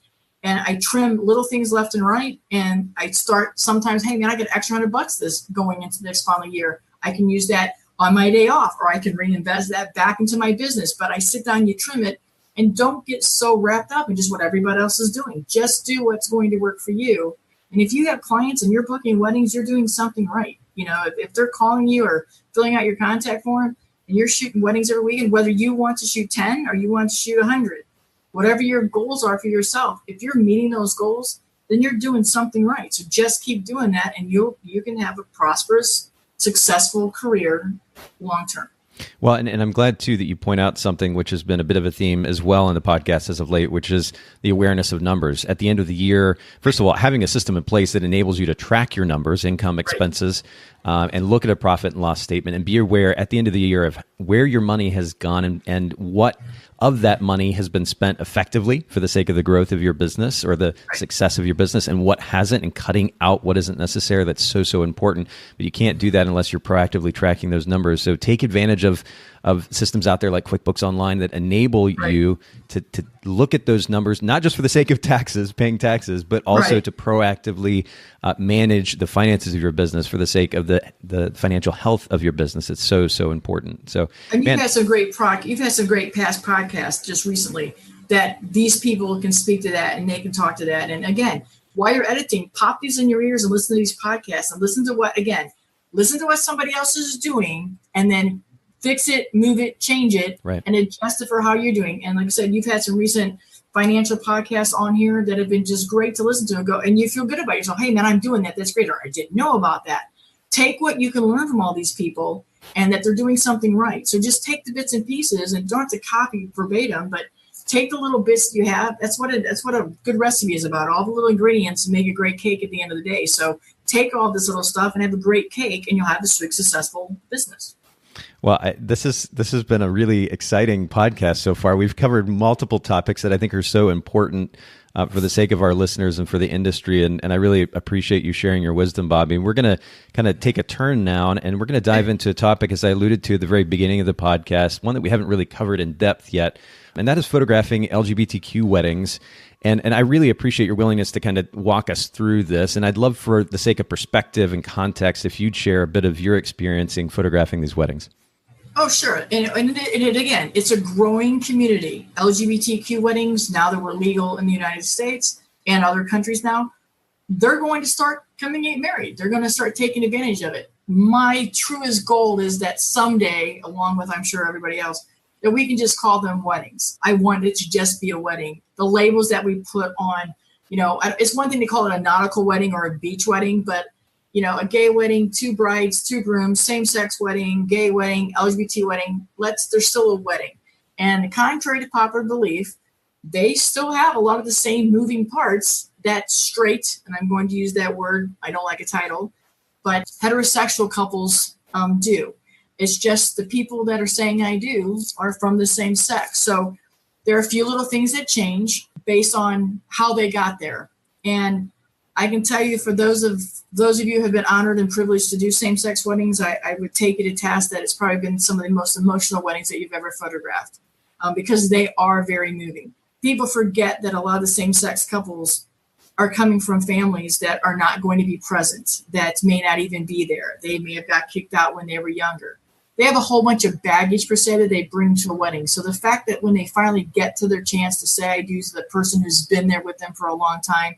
And I trim little things left and right. And I start sometimes, hey, man, I get extra $100 this going into the next following year. I can use that on my day off, or I can reinvest that back into my business. But I sit down, you trim it, and don't get so wrapped up in just what everybody else is doing. Just do what's going to work for you. And if you have clients and you're booking weddings, you're doing something right. You know, if they're calling you or filling out your contact form and you're shooting weddings every weekend, whether you want to shoot 10 or you want to shoot 100, whatever your goals are for yourself, if you're meeting those goals, then you're doing something right. So just keep doing that, and you can have a prosperous, successful career long term. Well, and I'm glad, too, that you point out something which has been a bit of a theme as well in the podcast as of late, which is the awareness of numbers. At the end of the year, first of all, having a system in place that enables you to track your numbers, income, expenses, and look at a profit and loss statement, and be aware at the end of the year of where your money has gone and what of that money has been spent effectively for the sake of the growth of your business or the success of your business, and what hasn't, and cutting out what isn't necessary. That's so important. But you can't do that unless you're proactively tracking those numbers. So take advantage of systems out there like QuickBooks Online that enable you to look at those numbers, not just for the sake of paying taxes, but also to proactively manage the finances of your business for the sake of the financial health of your business. It's so important. So, and you've had some great past podcasts just recently that these people can speak to that, and they can talk to that. And again, while you're editing, pop these in your ears and listen to these podcasts, and listen to what somebody else is doing, and then fix it, move it, change it, and adjust it for how you're doing. And like I said, you've had some recent financial podcasts on here that have been just great to listen to, and you feel good about yourself. Hey, man, I'm doing that. That's great. Or I didn't know about that. Take what you can learn from all these people, and that they're doing something right. So just take the bits and pieces, and don't have to copy verbatim, but take the little bits you have. That's what a good recipe is about. All the little ingredients make a great cake at the end of the day. So take all this little stuff and have a great cake, and you'll have a successful business. Well, this has been a really exciting podcast so far. We've covered multiple topics that I think are so important for the sake of our listeners and for the industry. And I really appreciate you sharing your wisdom, Bobbi. And we're going to kind of take a turn now, and we're going to dive into a topic, as I alluded to at the very beginning of the podcast, one that we haven't really covered in depth yet, and that is photographing LGBTQ weddings. And I really appreciate your willingness to kind of walk us through this. And I'd love, for the sake of perspective and context, if you'd share a bit of your experience in photographing these weddings. Oh, sure. And again, it's a growing community. LGBTQ weddings, now that we're legal in the United States and other countries now, they're going to start coming getting married. They're going to start taking advantage of it. My truest goal is that someday, along with, I'm sure, everybody else, that we can just call them weddings. I want it to just be a wedding. The labels that we put on, it's one thing to call it a nautical wedding or a beach wedding, but a gay wedding, 2 brides, 2 grooms, same-sex wedding, gay wedding, LGBT wedding, there's still a wedding. And contrary to popular belief, they still have a lot of the same moving parts that straight, and I'm going to use that word, I don't like a title, but heterosexual couples do. It's just the people that are saying I do are from the same sex. So there are a few little things that change based on how they got there. And I can tell you, for those of you who have been honored and privileged to do same-sex weddings, I would take it to task that it's probably been some of the most emotional weddings that you've ever photographed, because they are very moving. People forget that a lot of the same-sex couples are coming from families that are not going to be present, that may not even be there. They may have got kicked out when they were younger. They have a whole bunch of baggage, per se, that they bring to a wedding. So the fact that when they finally get to their chance to say I do to the person who's been there with them for a long time,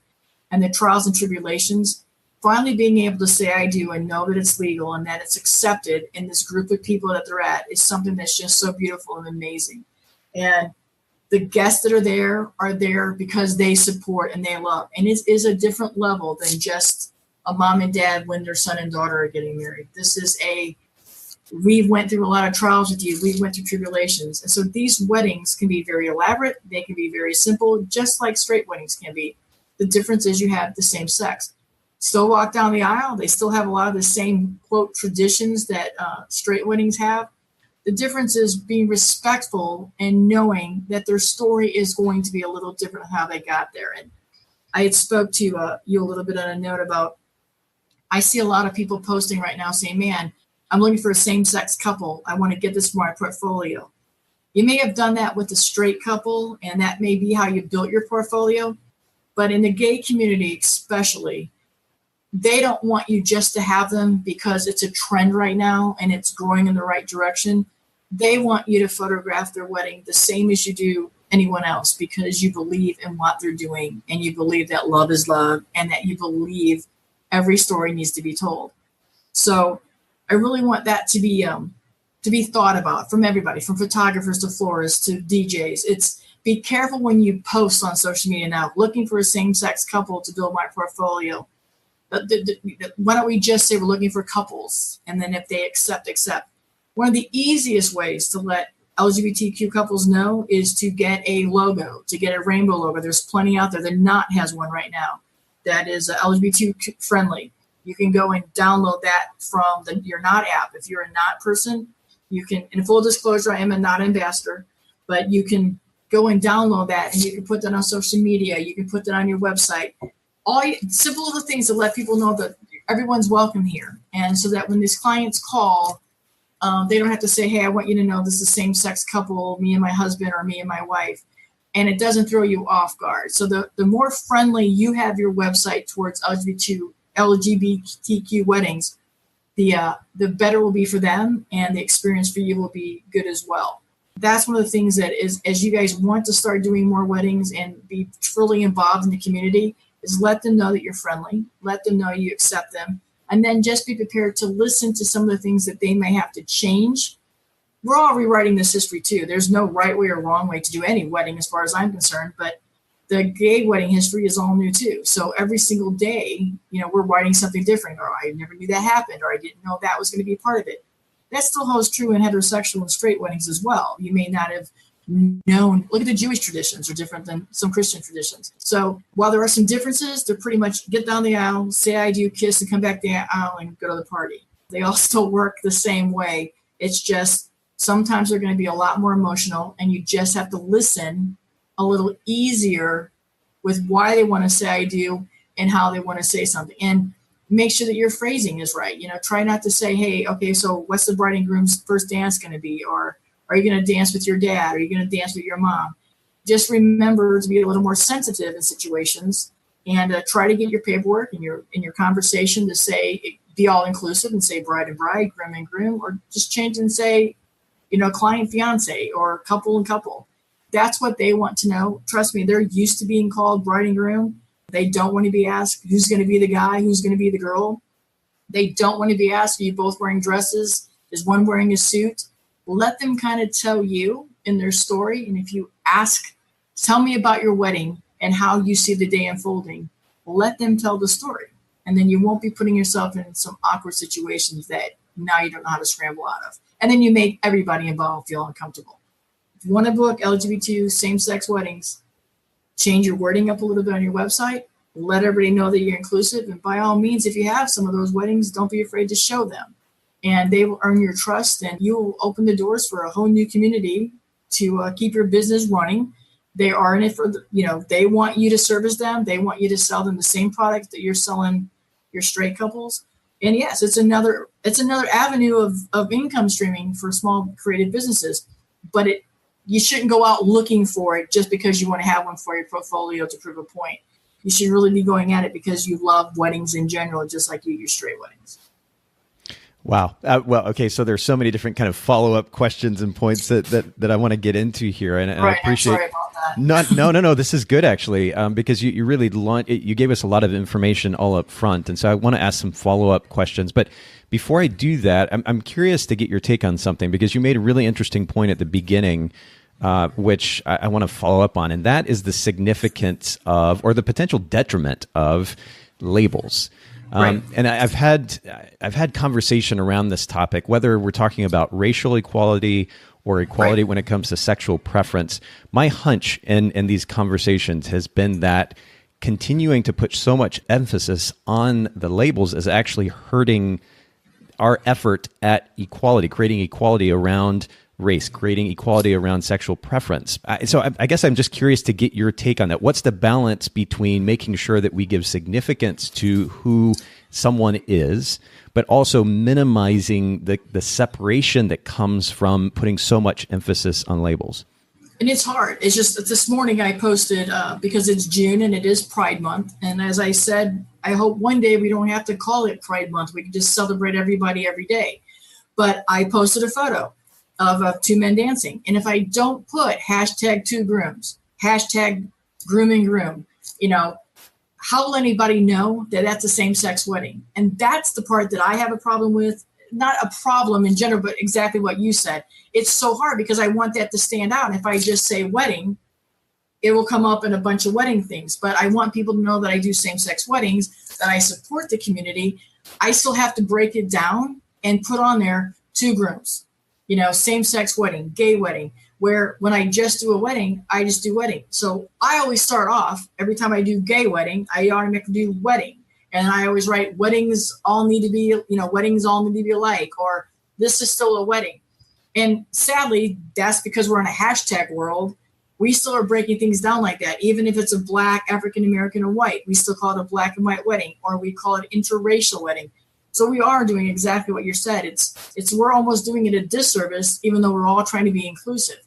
and the trials and tribulations, finally being able to say I do and know that it's legal and that it's accepted in this group of people that they're at is something that's just so beautiful and amazing. And the guests that are there because they support and they love. And it is a different level than just a mom and dad when their son and daughter are getting married. This is We went through a lot of trials with you. We went through tribulations. And so these weddings can be very elaborate. They can be very simple, just like straight weddings can be. The difference is you have the same sex. Still walk down the aisle. They still have a lot of the same, quote, traditions that straight weddings have. The difference is being respectful and knowing that their story is going to be a little different how they got there. And I had spoke to you a little bit on a note about, I see a lot of people posting right now saying, man, I'm looking for a same-sex couple. I want to get this for my portfolio. You may have done that with a straight couple, and that may be how you built your portfolio. But in the gay community especially, they don't want you just to have them because it's a trend right now and it's growing in the right direction. They want you to photograph their wedding the same as you do anyone else, because you believe in what they're doing and you believe that love is love and that you believe every story needs to be told. So I really want that to be thought about from everybody, from photographers to florists to DJs. It's be careful when you post on social media now, looking for a same-sex couple to build my portfolio. Why don't we just say we're looking for couples, and then if they accept. One of the easiest ways to let LGBTQ couples know is to get a logo, to get a rainbow logo. There's plenty out there. The Knot has one right now that is LGBTQ friendly. You can go and download that from your Knot app. If you're a Knot person, you can, in full disclosure, I am a Knot ambassador, but you can go and download that and you can put that on social media. You can put that on your website. Simple little things to let people know that everyone's welcome here. And so that when these clients call, they don't have to say, hey, I want you to know this is a same-sex couple, me and my husband or me and my wife. And it doesn't throw you off guard. So the more friendly you have your website towards LGBTQ weddings, the better it will be for them, and the experience for you will be good as well. That's one of the things that is, as you guys want to start doing more weddings and be truly involved in the community, is let them know that you're friendly, let them know you accept them, and then just be prepared to listen to some of the things that they may have to change. We're all rewriting this history too. There's no right way or wrong way to do any wedding as far as I'm concerned, but the gay wedding history is all new too. So every single day, we're writing something different, or I never knew that happened, or I didn't know that was going to be a part of it. That still holds true in heterosexual and straight weddings as well. You may not have known. Look at the Jewish traditions are different than some Christian traditions. So while there are some differences, they're pretty much get down the aisle, say I do, kiss, and come back the aisle and go to the party. They all still work the same way. It's just sometimes they're going to be a lot more emotional, and you just have to listen a little easier with why they want to say I do and how they want to say something. And make sure that your phrasing is right. Try not to say, hey, okay, so what's the bride and groom's first dance going to be? Or are you going to dance with your dad? Are you going to dance with your mom? Just remember to be a little more sensitive in situations, and try to get your paperwork and your conversation to say, be all inclusive and say bride and bride, groom and groom, or just change and say, client, fiance, or couple and couple. That's what they want to know. Trust me, they're used to being called bride and groom. They don't want to be asked who's going to be the guy, who's going to be the girl. They don't want to be asked, are you both wearing dresses? Is one wearing a suit? Let them kind of tell you in their story. And if you ask, tell me about your wedding and how you see the day unfolding, let them tell the story. And then you won't be putting yourself in some awkward situations that now you don't know how to scramble out of. And then you make everybody involved feel uncomfortable. If you want to book LGBT same-sex weddings, change your wording up a little bit on your website. Let everybody know that you're inclusive. And by all means, if you have some of those weddings, don't be afraid to show them. And they will earn your trust, and you will open the doors for a whole new community to keep your business running. They are in it for, they want you to service them. They want you to sell them the same product that you're selling your straight couples. And yes, it's another avenue of income streaming for small creative businesses, but you shouldn't go out looking for it just because you want to have one for your portfolio to prove a point. You should really be going at it because you love weddings in general, just like you your straight weddings. Wow. Well, okay. So there's so many different kind of follow-up questions and points that I want to get into here. And right, I appreciate I'm sorry about that. No. This is good actually, because you really you gave us a lot of information all up front. And so I want to ask some follow-up questions. But before I do that, I'm curious to get your take on something, because you made a really interesting point at the beginning, which I want to follow up on. And that is the significance of, or the potential detriment of, labels. Right. And I've had conversation around this topic, whether we're talking about racial equality or equality when it comes to sexual preference. My hunch in these conversations has been that continuing to put so much emphasis on the labels is actually hurting our effort at equality, creating equality around race, creating equality around sexual preference. So I guess I'm just curious to get your take on that. What's the balance between making sure that we give significance to who someone is, but also minimizing the separation that comes from putting so much emphasis on labels? And it's hard. It's just this morning I posted because it's June and it is Pride Month. And as I said, I hope one day we don't have to call it Pride Month. We can just celebrate everybody every day. But I posted a photo of two men dancing. And if I don't put hashtag two grooms, hashtag grooming groom, how will anybody know that that's a same-sex wedding? And that's the part that I have a problem with. Not a problem in general, but exactly what you said. It's so hard because I want that to stand out. And if I just say wedding, it will come up in a bunch of wedding things. But I want people to know that I do same-sex weddings, that I support the community. I still have to break it down and put on there two grooms, same-sex wedding, gay wedding, where when I just do a wedding, I just do wedding. So I always start off, every time I do gay wedding, I automatically do wedding. And I always write weddings all need to be alike, or this is still a wedding. And sadly, that's because we're in a hashtag world. We still are breaking things down like that. Even if it's a Black, African-American, or white, we still call it a black and white wedding, or we call it interracial wedding. So we are doing exactly what you said. We're almost doing it a disservice, even though we're all trying to be inclusive.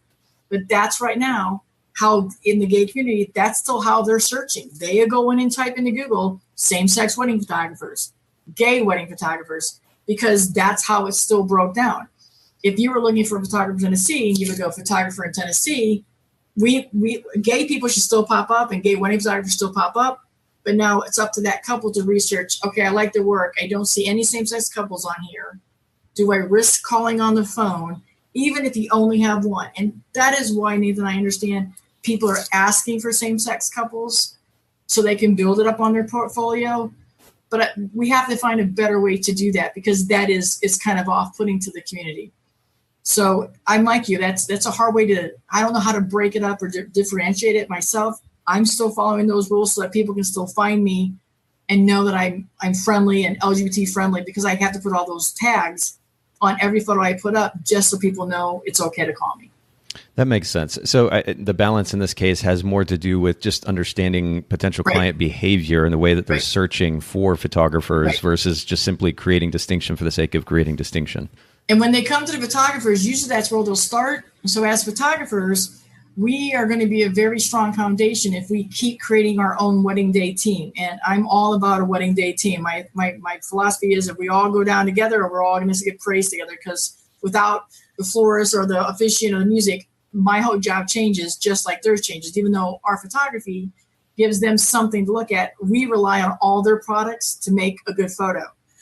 But that's right now how in the gay community, that's still how they're searching. They go in and type into Google same-sex wedding photographers, gay wedding photographers, because that's how it still broke down. If you were looking for a photographer in Tennessee, you would go photographer in Tennessee. We gay people should still pop up and gay wedding photographers still pop up. But now it's up to that couple to research, okay, I like their work. I don't see any same-sex couples on here. Do I risk calling on the phone, even if you only have one? And that is why, Nathan, I understand people are asking for same-sex couples so they can build it up on their portfolio. But we have to find a better way to do that, because that is kind of off-putting to the community. So I'm like you, that's a hard way I don't know how to break it up or differentiate it myself. I'm still following those rules so that people can still find me and know that I'm friendly and LGBT friendly, because I have to put all those tags on every photo I put up just so people know it's okay to call me. That makes sense. So the balance in this case has more to do with just understanding potential client behavior and the way that they're searching for photographers versus just simply creating distinction for the sake of creating distinction. And when they come to the photographers, usually that's where they'll start. So as photographers, we are going to be a very strong foundation if we keep creating our own wedding day team. And I'm all about a wedding day team. My philosophy is if we all go down together, or we're all going to get praised together, because without the florist or the officiant or the music, my whole job changes just like theirs changes. Even though our photography gives them something to look at, we rely on all their products to make a good photo.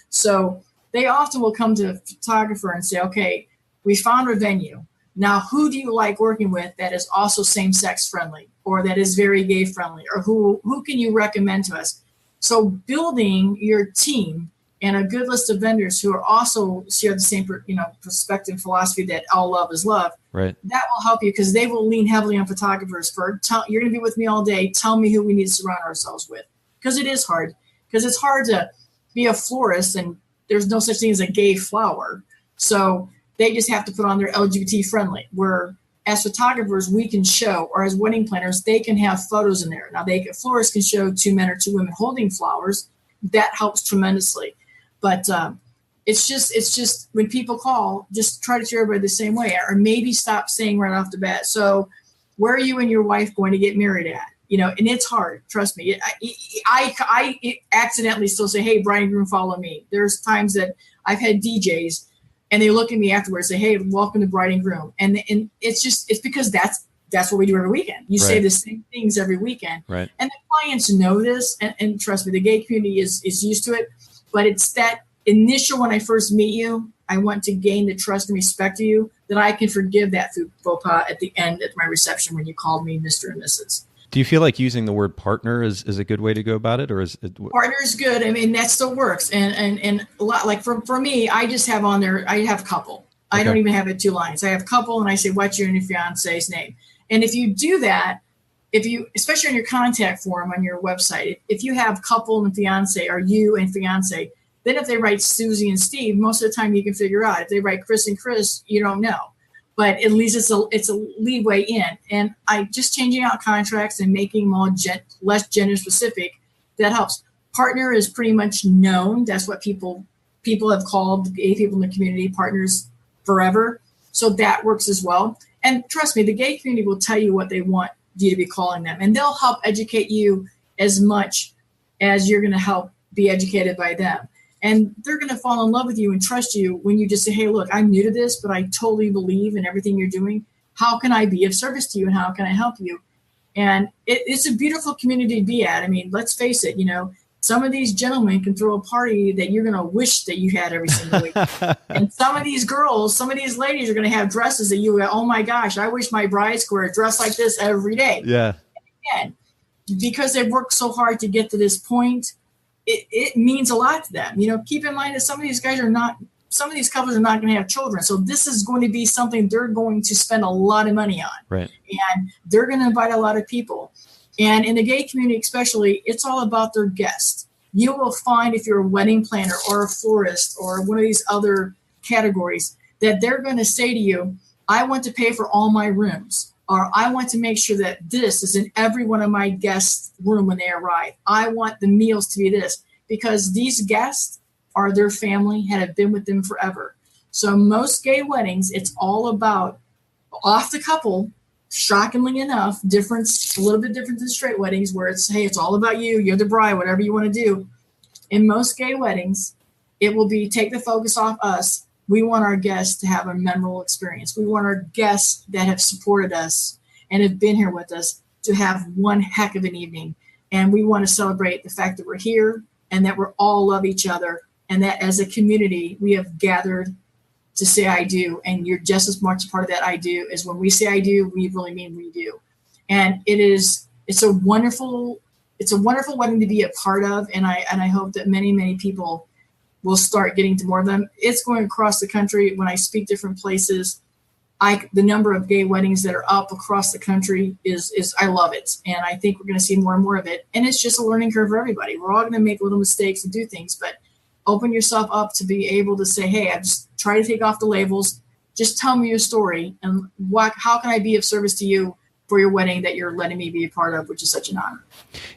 So they often will come to a photographer and say, okay, we found a venue. Now, who do you like working with that is also same-sex friendly, or that is very gay friendly, or who can you recommend to us? So building your team and a good list of vendors who are also share the same perspective, philosophy that all love is love. Right. That will help you, because they will lean heavily on photographers you're going to be with me all day. Tell me who we need to surround ourselves with, because it is hard. Because it's hard to be a florist and there's no such thing as a gay flower. So they just have to put on their LGBT friendly, where as photographers, we can show, or as wedding planners, they can have photos in there. Now, florists can show two men or two women holding flowers. That helps tremendously. But it's just when people call, just try to treat everybody the same way, or maybe stop saying right off the bat, so where are you and your wife going to get married at? And it's hard. Trust me. I accidentally still say, hey, bride and groom, follow me. There's times that I've had DJs and they look at me afterwards and say, hey, welcome to bride and groom. And it's because that's what we do every weekend. You say the same things every weekend. Right. And the clients know this. And trust me, the gay community is used to it. But it's that initial, when I first meet you, I want to gain the trust and respect of you, that I can forgive that faux pas at the end at my reception when you called me Mr. and Mrs. Do you feel like using the word partner is a good way to go about it, or is it? Partner is good. I mean, that still works. And a lot, like for me, I just have on there, I have couple. I don't even have it 2 lines. I have couple and I say, what's your new fiance's name? And if you do that, especially on your contact form on your website, if you have couple and fiance or you and fiance, then if they write Susie and Steve, most of the time you can figure out. If they write Chris and Chris, you don't know. But at least it's a leeway in. And I just changing out contracts and making them all less gender specific, that helps. Partner is pretty much known. That's what people have called gay people in the community partners forever. So that works as well. And trust me, the gay community will tell you what they want you to be calling them. And they'll help educate you as much as you're going to help be educated by them. And they're going to fall in love with you and trust you when you just say, hey, look, I'm new to this, but I totally believe in everything you're doing. How can I be of service to you and how can I help you? And it's a beautiful community to be at. I mean, let's face it, some of these gentlemen can throw a party that you're going to wish that you had every single week. And some of these girls, some of these ladies are going to have dresses that you go, oh my gosh, I wish my brides could wear a dress like this every day. Yeah. And because they've worked so hard to get to this point, it means a lot to them. Keep in mind that some of these couples are not going to have children. So this is going to be something they're going to spend a lot of money on. Right. And they're going to invite a lot of people. And in the gay community, especially, it's all about their guests. You will find if you're a wedding planner or a florist or one of these other categories that they're going to say to you, I want to pay for all my rooms, or I want to make sure that this is in every one of my guests' room when they arrive. I want the meals to be this, because these guests are their family and have been with them forever. So most gay weddings, it's all about off the couple. Shockingly enough, a little bit different than straight weddings where it's, hey, it's all about you. You're the bride, whatever you want to do. In most gay weddings, it will be take the focus off us. We want our guests to have a memorable experience. We want our guests that have supported us and have been here with us to have one heck of an evening. And we want to celebrate the fact that we're here and that we all love each other and that as a community, we have gathered to say I do, and you're just as much a part of that I do as when we say I do, we really mean we do. And it's a wonderful wedding to be a part of, and I hope that many, many people will start getting to more of them. It's going across the country. When I speak different places, the number of gay weddings that are up across the country is I love it, and I think we're going to see more and more of it. And it's just a learning curve for everybody. We're all going to make little mistakes and do things, but open yourself up to be able to say, hey, I just try to take off the labels. Just tell me your story and how can I be of service to you for your wedding that you're letting me be a part of, which is such an honor.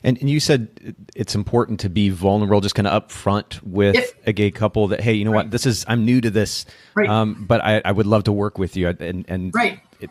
And you said it's important to be vulnerable, just kind of upfront with a gay couple that, hey, you know what, I'm new to this, but I would love to work with you and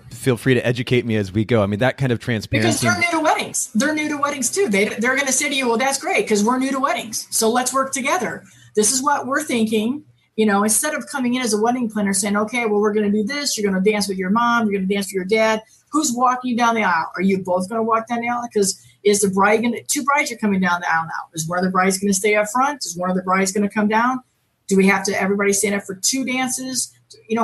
feel free to educate me as we go. I mean, that kind of transparency. Because they're new to weddings. They're new to weddings too. They're going to say to you, well, that's great because we're new to weddings. So let's work together. This is what we're thinking. Instead of coming in as a wedding planner saying, okay, well, we're going to do this. You're going to dance with your mom. You're going to dance with your dad. Who's walking you down the aisle? Are you both going to walk down the aisle? Because is the bride two brides are coming down the aisle now? Is one of the brides going to stay up front? Is one of the brides going to come down? Do we have to everybody stand up for 2 dances?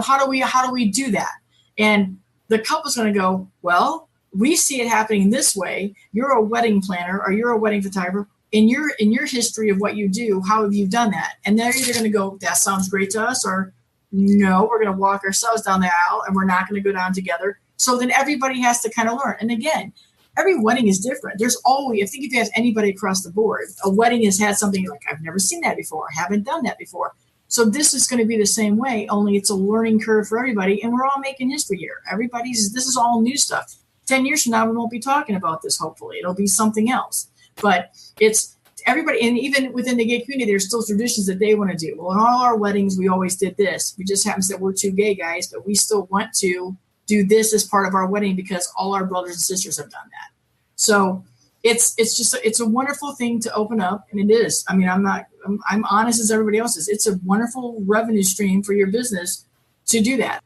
How do we do that? And the couple's going to go, well, we see it happening this way. You're a wedding planner or you're a wedding photographer. In your history of what you do, how have you done that? And they're either going to go, that sounds great to us, or no, we're going to walk ourselves down the aisle and we're not going to go down together. So then everybody has to kind of learn. And again, every wedding is different. There's always, I think if you ask anybody across the board, a wedding has had something like, I've never seen that before. I haven't done that before. So this is going to be the same way, only it's a learning curve for everybody. And we're all making history here. This is all new stuff. 10 years from now, we won't be talking about this, hopefully. It'll be something else. But it's everybody, and even within the gay community, there's still traditions that they want to do. Well, in all our weddings, we always did this. It just happens that we're 2 gay guys, but we still want to do this as part of our wedding because all our brothers and sisters have done that. So it's a wonderful thing to open up, and it is. I mean, I'm honest as everybody else is. It's a wonderful revenue stream for your business to do that.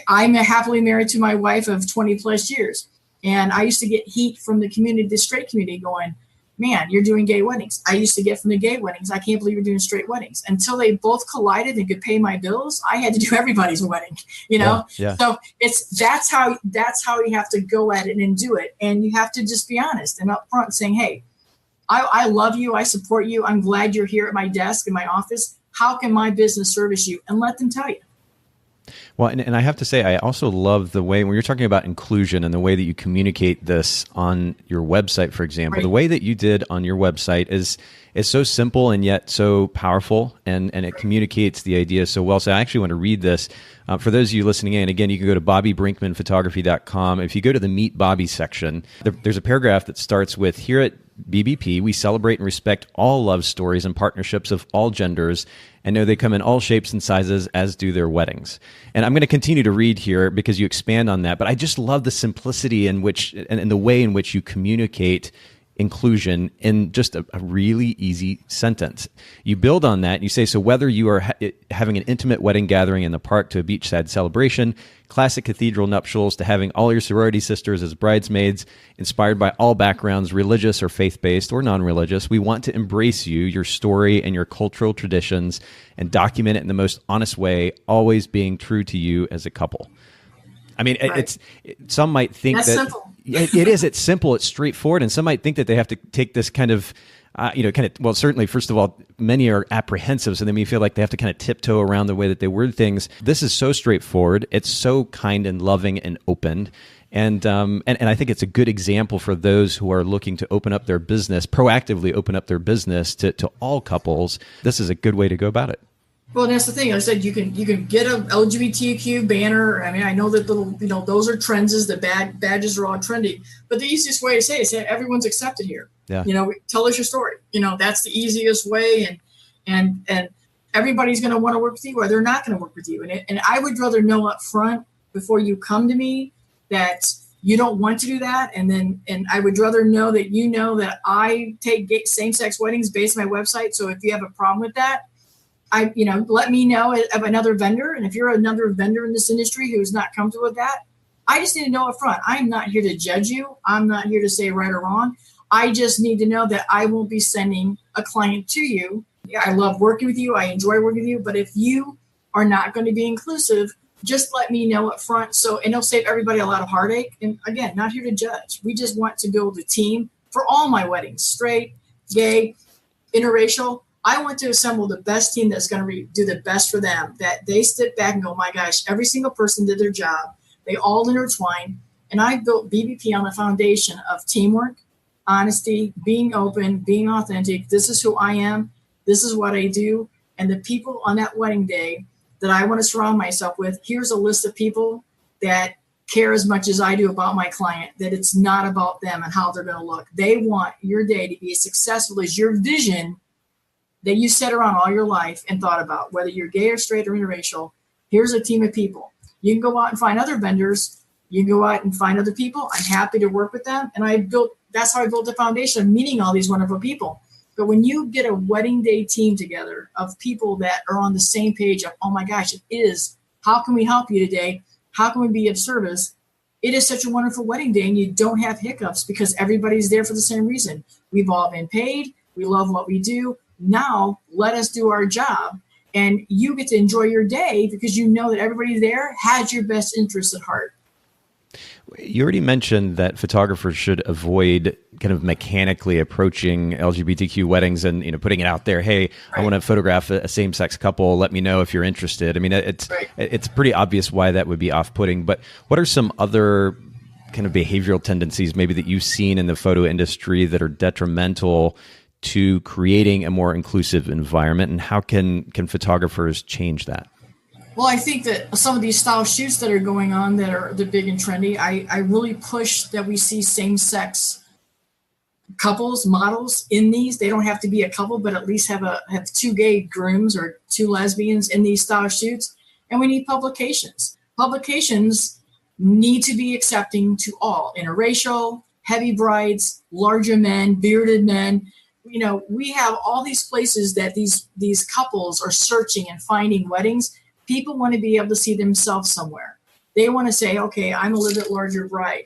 I'm happily married to my wife of 20 plus years, and I used to get heat from the community, the straight community, going, man, you're doing gay weddings. I used to get from the gay weddings, I can't believe you're doing straight weddings. Until they both collided and could pay my bills, I had to do everybody's wedding, you know? Yeah. So that's how you have to go at it and do it. And you have to just be honest and upfront saying, hey, I love you. I support you. I'm glad you're here at my desk in my office. How can my business service you? And let them tell you. Well, and I have to say, I also love the way when you're talking about inclusion and the way that you communicate this on your website, for example, Right. The way that you did on your website is so simple and yet so powerful, and it communicates the idea so well. So I actually want to read this. For those of you listening in, again, you can go to BobbiBrinkmanPhotography.com. If you go to the Meet Bobbi section, there's a paragraph that starts with, here at BBP, we celebrate and respect all love stories and partnerships of all genders and know they come in all shapes and sizes, as do their weddings. And I'm going to continue to read here because you expand on that, but I just love the simplicity in which and the way in which you communicate inclusion in just a really easy sentence. You build on that and you say, so whether you are having an intimate wedding gathering in the park to a beachside celebration, classic cathedral nuptials to having all your sorority sisters as bridesmaids, inspired by all backgrounds, religious or faith-based or non-religious, we want to embrace you, your story, and your cultural traditions and document it in the most honest way, always being true to you as a couple. I mean, Right. Some might think That's that simple. it is. It's simple. It's straightforward, and some might think that they have to take this kind of, well, certainly, first of all, many are apprehensive, so they may feel like they have to kind of tiptoe around the way that they word things. This is so straightforward. It's so kind and loving and open. And I think it's a good example for those who are looking to open up their business, proactively open up their business to all couples. This is a good way to go about it. Well, that's the thing. I said you can get a LGBTQ banner. I mean, I know that little, those are trends. The badges are all trendy. But the easiest way to say it is that everyone's accepted here. Yeah. Tell us your story. That's the easiest way, and everybody's going to want to work with you, or they're not going to work with you. And I would rather know up front before you come to me that you don't want to do that, and I would rather know that that I take same-sex weddings based on my website. So if you have a problem with that, let me know of another vendor. And if you're another vendor in this industry who's not comfortable with that, I just need to know up front. I'm not here to judge you. I'm not here to say right or wrong. I just need to know that I won't be sending a client to you. Yeah, I love working with you. I enjoy working with you. But if you are not going to be inclusive, just let me know up front. And it'll save everybody a lot of heartache. And again, not here to judge. We just want to build a team for all my weddings, straight, gay, interracial. I want to assemble the best team that's going to do the best for them, that they sit back and go, my gosh, every single person did their job. They all intertwine. And I built BBP on the foundation of teamwork, honesty, being open, being authentic. This is who I am. This is what I do. And the people on that wedding day that I want to surround myself with, here's a list of people that care as much as I do about my client, that it's not about them and how they're going to look. They want your day to be as successful as your vision that you sat around all your life and thought about, whether you're gay or straight or interracial. Here's a team of people. You can go out and find other vendors. You can go out and find other people. I'm happy to work with them. And that's how I built the foundation of meeting all these wonderful people. But when you get a wedding day team together of people that are on the same page of, oh my gosh, it is, how can we help you today? How can we be of service? It is such a wonderful wedding day, and you don't have hiccups because everybody's there for the same reason. We've all been paid. We love what we do. Now let us do our job, and you get to enjoy your day because you know that everybody there has your best interests at heart. You already mentioned that photographers should avoid kind of mechanically approaching LGBTQ weddings and putting it out there. Hey, right. I want to photograph a same-sex couple. Let me know if you're interested. I mean, it's pretty obvious why that would be off-putting. But what are some other kind of behavioral tendencies maybe that you've seen in the photo industry that are detrimental to creating a more inclusive environment, and how can photographers change that? Well, I think that some of these style shoots that are going on that are the big and trendy, I really push that we see same-sex couples, models in these. They don't have to be a couple, but at least have two gay grooms or two lesbians in these style shoots. And we need publications. Publications need to be accepting to all, interracial, heavy brides, larger men, bearded men. We have all these places that these couples are searching and finding weddings. People want to be able to see themselves somewhere. They want to say, okay, I'm a little bit larger bride.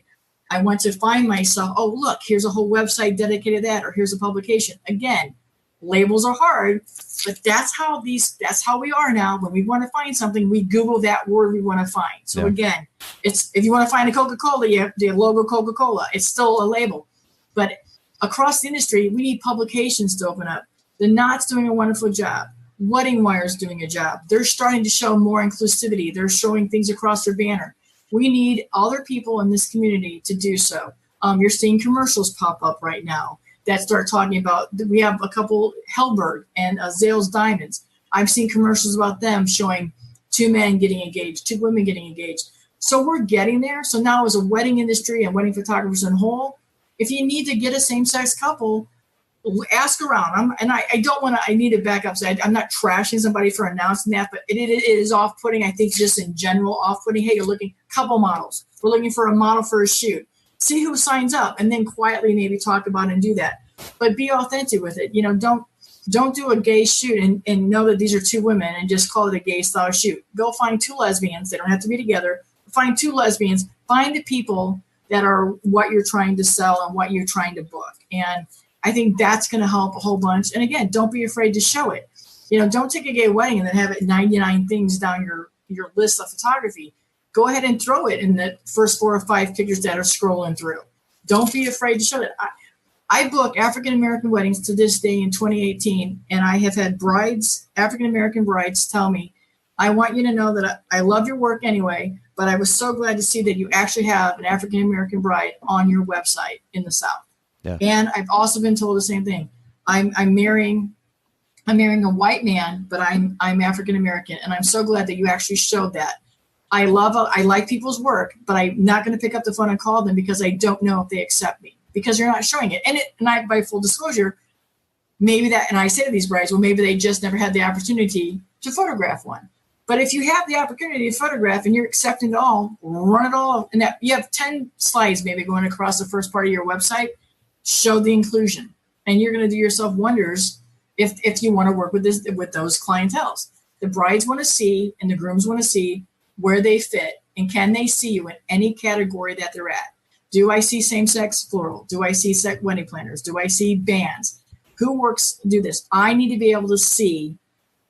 I want to find myself, oh, look, here's a whole website dedicated to that, or here's a publication. Again, labels are hard, but that's how we are now. When we want to find something, we Google that word we want to find. So again, it's, if you want to find a Coca-Cola, you have the logo Coca-Cola. It's still a label. But across the industry, we need publications to open up. The Knot's doing a wonderful job. Wedding Wire's doing a job. They're starting to show more inclusivity. They're showing things across their banner. We need other people in this community to do so. You're seeing commercials pop up right now that start talking about, we have a couple, Hellberg and Zales Diamonds. I've seen commercials about them showing 2 men getting engaged, 2 women getting engaged. So we're getting there. So now as a wedding industry and wedding photographers in whole, if you need to get a same-sex couple, ask around. I need to back up. So I'm not trashing somebody for announcing that, but it is off-putting. I think just in general off-putting. Hey, you're looking couple models. We're looking for a model for a shoot. See who signs up, and then quietly maybe talk about it and do that. But be authentic with it. Don't do a gay shoot and know that these are 2 women and just call it a gay style shoot. Go find 2 lesbians. They don't have to be together. Find 2 lesbians. Find the people that are what you're trying to sell and what you're trying to book. And I think that's going to help a whole bunch. And again, don't be afraid to show it. Don't take a gay wedding and then have it 99 things down your list of photography. Go ahead and throw it in the first 4 or 5 pictures that are scrolling through. Don't be afraid to show it. I book African-American weddings to this day in 2018, and I have had African-American brides tell me, I want you to know that I love your work anyway, but I was so glad to see that you actually have an African-American bride on your website in the South. Yeah. And I've also been told the same thing. I'm marrying a white man, but I'm African-American, and I'm so glad that you actually showed that. I like people's work, but I'm not going to pick up the phone and call them because I don't know if they accept me because you're not showing it. And I, by full disclosure, and I say to these brides, well, maybe they just never had the opportunity to photograph one. But if you have the opportunity to photograph and you're accepting it all, run it all. And that you have 10 slides maybe going across the first part of your website, show the inclusion. And you're going to do yourself wonders if you want to work with those clienteles. The brides want to see and the grooms want to see where they fit, and can they see you in any category that they're at? Do I see same-sex floral? Do I see wedding planners? Do I see bands? Who works do this? I need to be able to see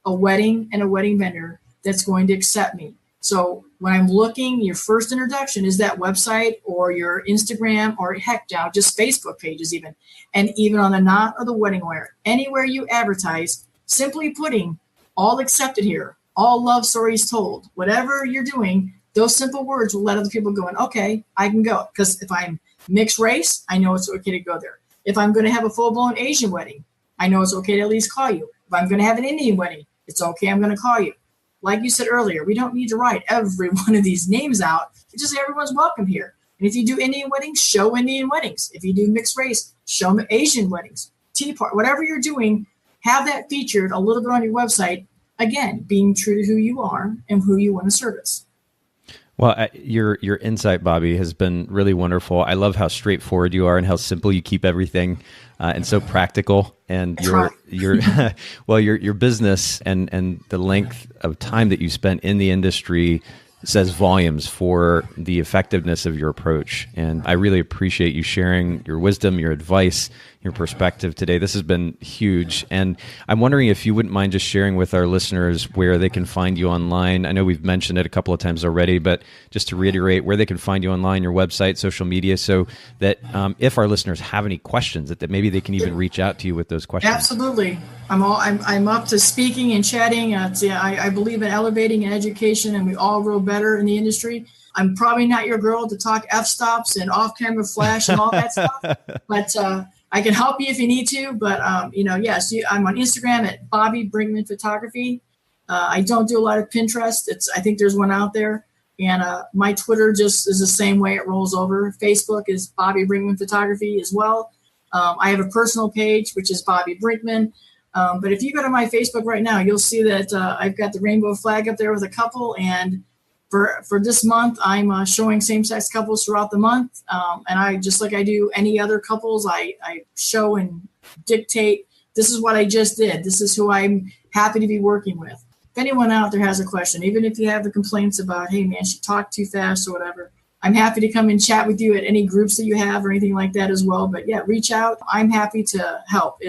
a wedding and a wedding vendor that's going to accept me. So when I'm looking, your first introduction is that website or your Instagram or heck now, just Facebook pages even. And even on the Knot or the Wedding Wire, anywhere you advertise, simply putting all accepted here, all love stories told, whatever you're doing, those simple words will let other people go in, okay, I can go. Because if I'm mixed race, I know it's okay to go there. If I'm going to have a full-blown Asian wedding, I know it's okay to at least call you. If I'm going to have an Indian wedding, it's okay, I'm going to call you. Like you said earlier, we don't need to write every one of these names out. It's just everyone's welcome here. And if you do Indian weddings, show Indian weddings. If you do mixed race, show Asian weddings, tea party, whatever you're doing, have that featured a little bit on your website. Again, being true to who you are and who you want to service. Well, your insight, Bobbi, has been really wonderful. I love how straightforward you are and how simple you keep everything, and so practical. And your business and the length of time that you spent in the industry says volumes for the effectiveness of your approach. And I really appreciate you sharing your wisdom, your advice, your perspective today. This has been huge. And I'm wondering if you wouldn't mind just sharing with our listeners where they can find you online. I know we've mentioned it a couple of times already, but just to reiterate, where they can find you online, your website, social media, so that if our listeners have any questions, that maybe they can even reach out to you with those questions. Absolutely. I'm up to speaking and chatting. I believe in elevating and education, and we all grow better in the industry. I'm probably not your girl to talk f-stops and off-camera flash and all that stuff, but I can help you if you need to. But yes, I'm on Instagram at Bobbi Brinkman Photography. I don't do a lot of Pinterest. I think there's one out there, and my Twitter just is the same way. It rolls over. Facebook is Bobbi Brinkman Photography as well. I have a personal page which is Bobbi Brinkman. But if you go to my Facebook right now, you'll see that I've got the rainbow flag up there with a couple. And for this month, I'm showing same-sex couples throughout the month. And I, just like I do any other couples, I show and dictate, this is what I just did. This is who I'm happy to be working with. If anyone out there has a question, even if you have the complaints about, hey, man, she talked too fast or whatever, I'm happy to come and chat with you at any groups that you have or anything like that as well. But yeah, reach out. I'm happy to help.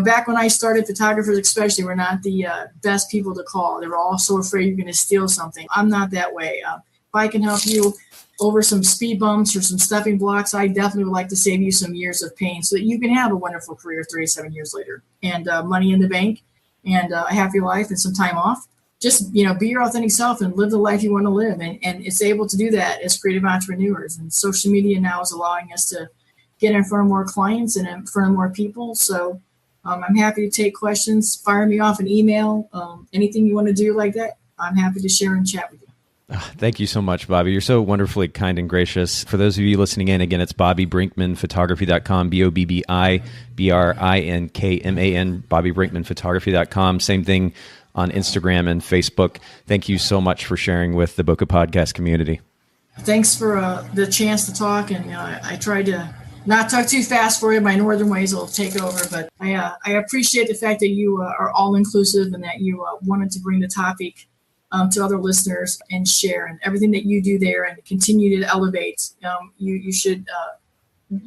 Back when I started, photographers especially were not the best people to call. They were all so afraid you're going to steal something. I'm not that way. If I can help you over some speed bumps or some stuffing blocks, I definitely would like to save you some years of pain so that you can have a wonderful career 37 years later and money in the bank and a happy life and some time off. Just, be your authentic self and live the life you want to live. And it's able to do that as creative entrepreneurs. And social media now is allowing us to get in front of more clients and in front of more people. So I'm happy to take questions. Fire me off an email. Anything you want to do like that, I'm happy to share and chat with you. Thank you so much, Bobbi. You're so wonderfully kind and gracious. For those of you listening in, again, it's Bobbi Brinkman Photography.com, BOBBI BRINKMAN, Bobbi Brinkman Photography.com. Same thing on Instagram and Facebook. Thank you so much for sharing with the Bokeh Podcast community. Thanks for the chance to talk. And I tried to not talk too fast for you. My northern ways will take over. But I appreciate the fact that you are all inclusive and that you wanted to bring the topic to other listeners and share, and everything that you do there and continue to elevate. You should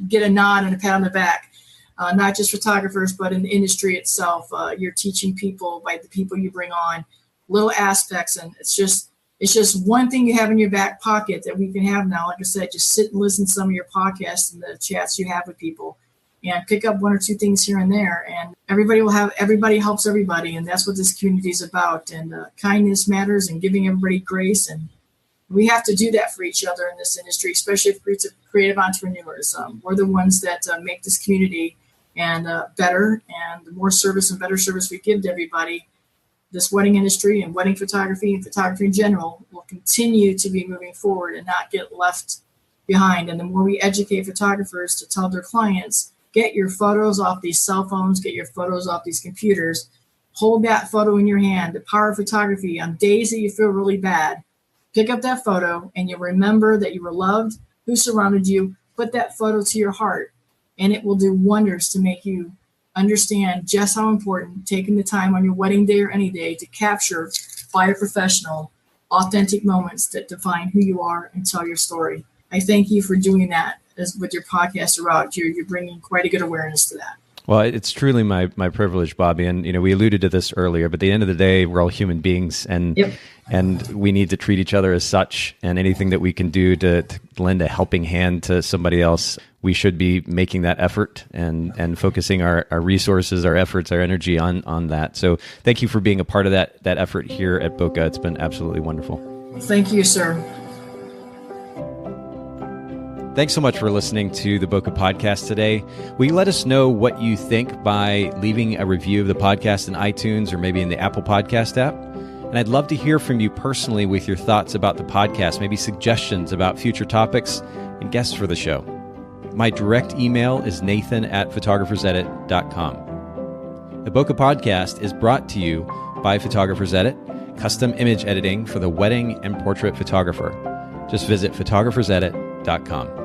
get a nod and a pat on the back, not just photographers, but in the industry itself. You're teaching people by the people you bring on little aspects, and it's just one thing you have in your back pocket that we can have now. Like I said, just sit and listen to some of your podcasts and the chats you have with people and pick up one or two things here and there. And everybody helps everybody. And that's what this community is about. And kindness matters and giving everybody grace. And we have to do that for each other in this industry, especially for creative entrepreneurs. We're the ones that make this community and better. And the more service and better service we give to everybody, this wedding industry and wedding photography and photography in general will continue to be moving forward and not get left behind. And the more we educate photographers to tell their clients, get your photos off these cell phones, get your photos off these computers, hold that photo in your hand. The power of photography, on days that you feel really bad, pick up that photo and you'll remember that you were loved, who surrounded you, put that photo to your heart, and it will do wonders to make you understand just how important taking the time on your wedding day or any day to capture by a professional authentic moments that define who you are and tell your story. I thank you for doing that with your podcast throughout. You're bringing quite a good awareness to that. Well, it's truly my privilege, Bobbi. And, we alluded to this earlier, but at the end of the day, we're all human beings and we need to treat each other as such. And anything that we can do to lend a helping hand to somebody else, we should be making that effort and focusing our resources, our efforts, our energy on that. So thank you for being a part of that effort here at Bokeh. It's been absolutely wonderful. Thank you, sir. Thanks so much for listening to the Bokeh Podcast today. Will you let us know what you think by leaving a review of the podcast in iTunes or maybe in the Apple Podcast app? And I'd love to hear from you personally with your thoughts about the podcast, maybe suggestions about future topics and guests for the show. My direct email is nathan@photographersedit.com. The Bokeh Podcast is brought to you by Photographers Edit, custom image editing for the wedding and portrait photographer. Just visit photographersedit.com.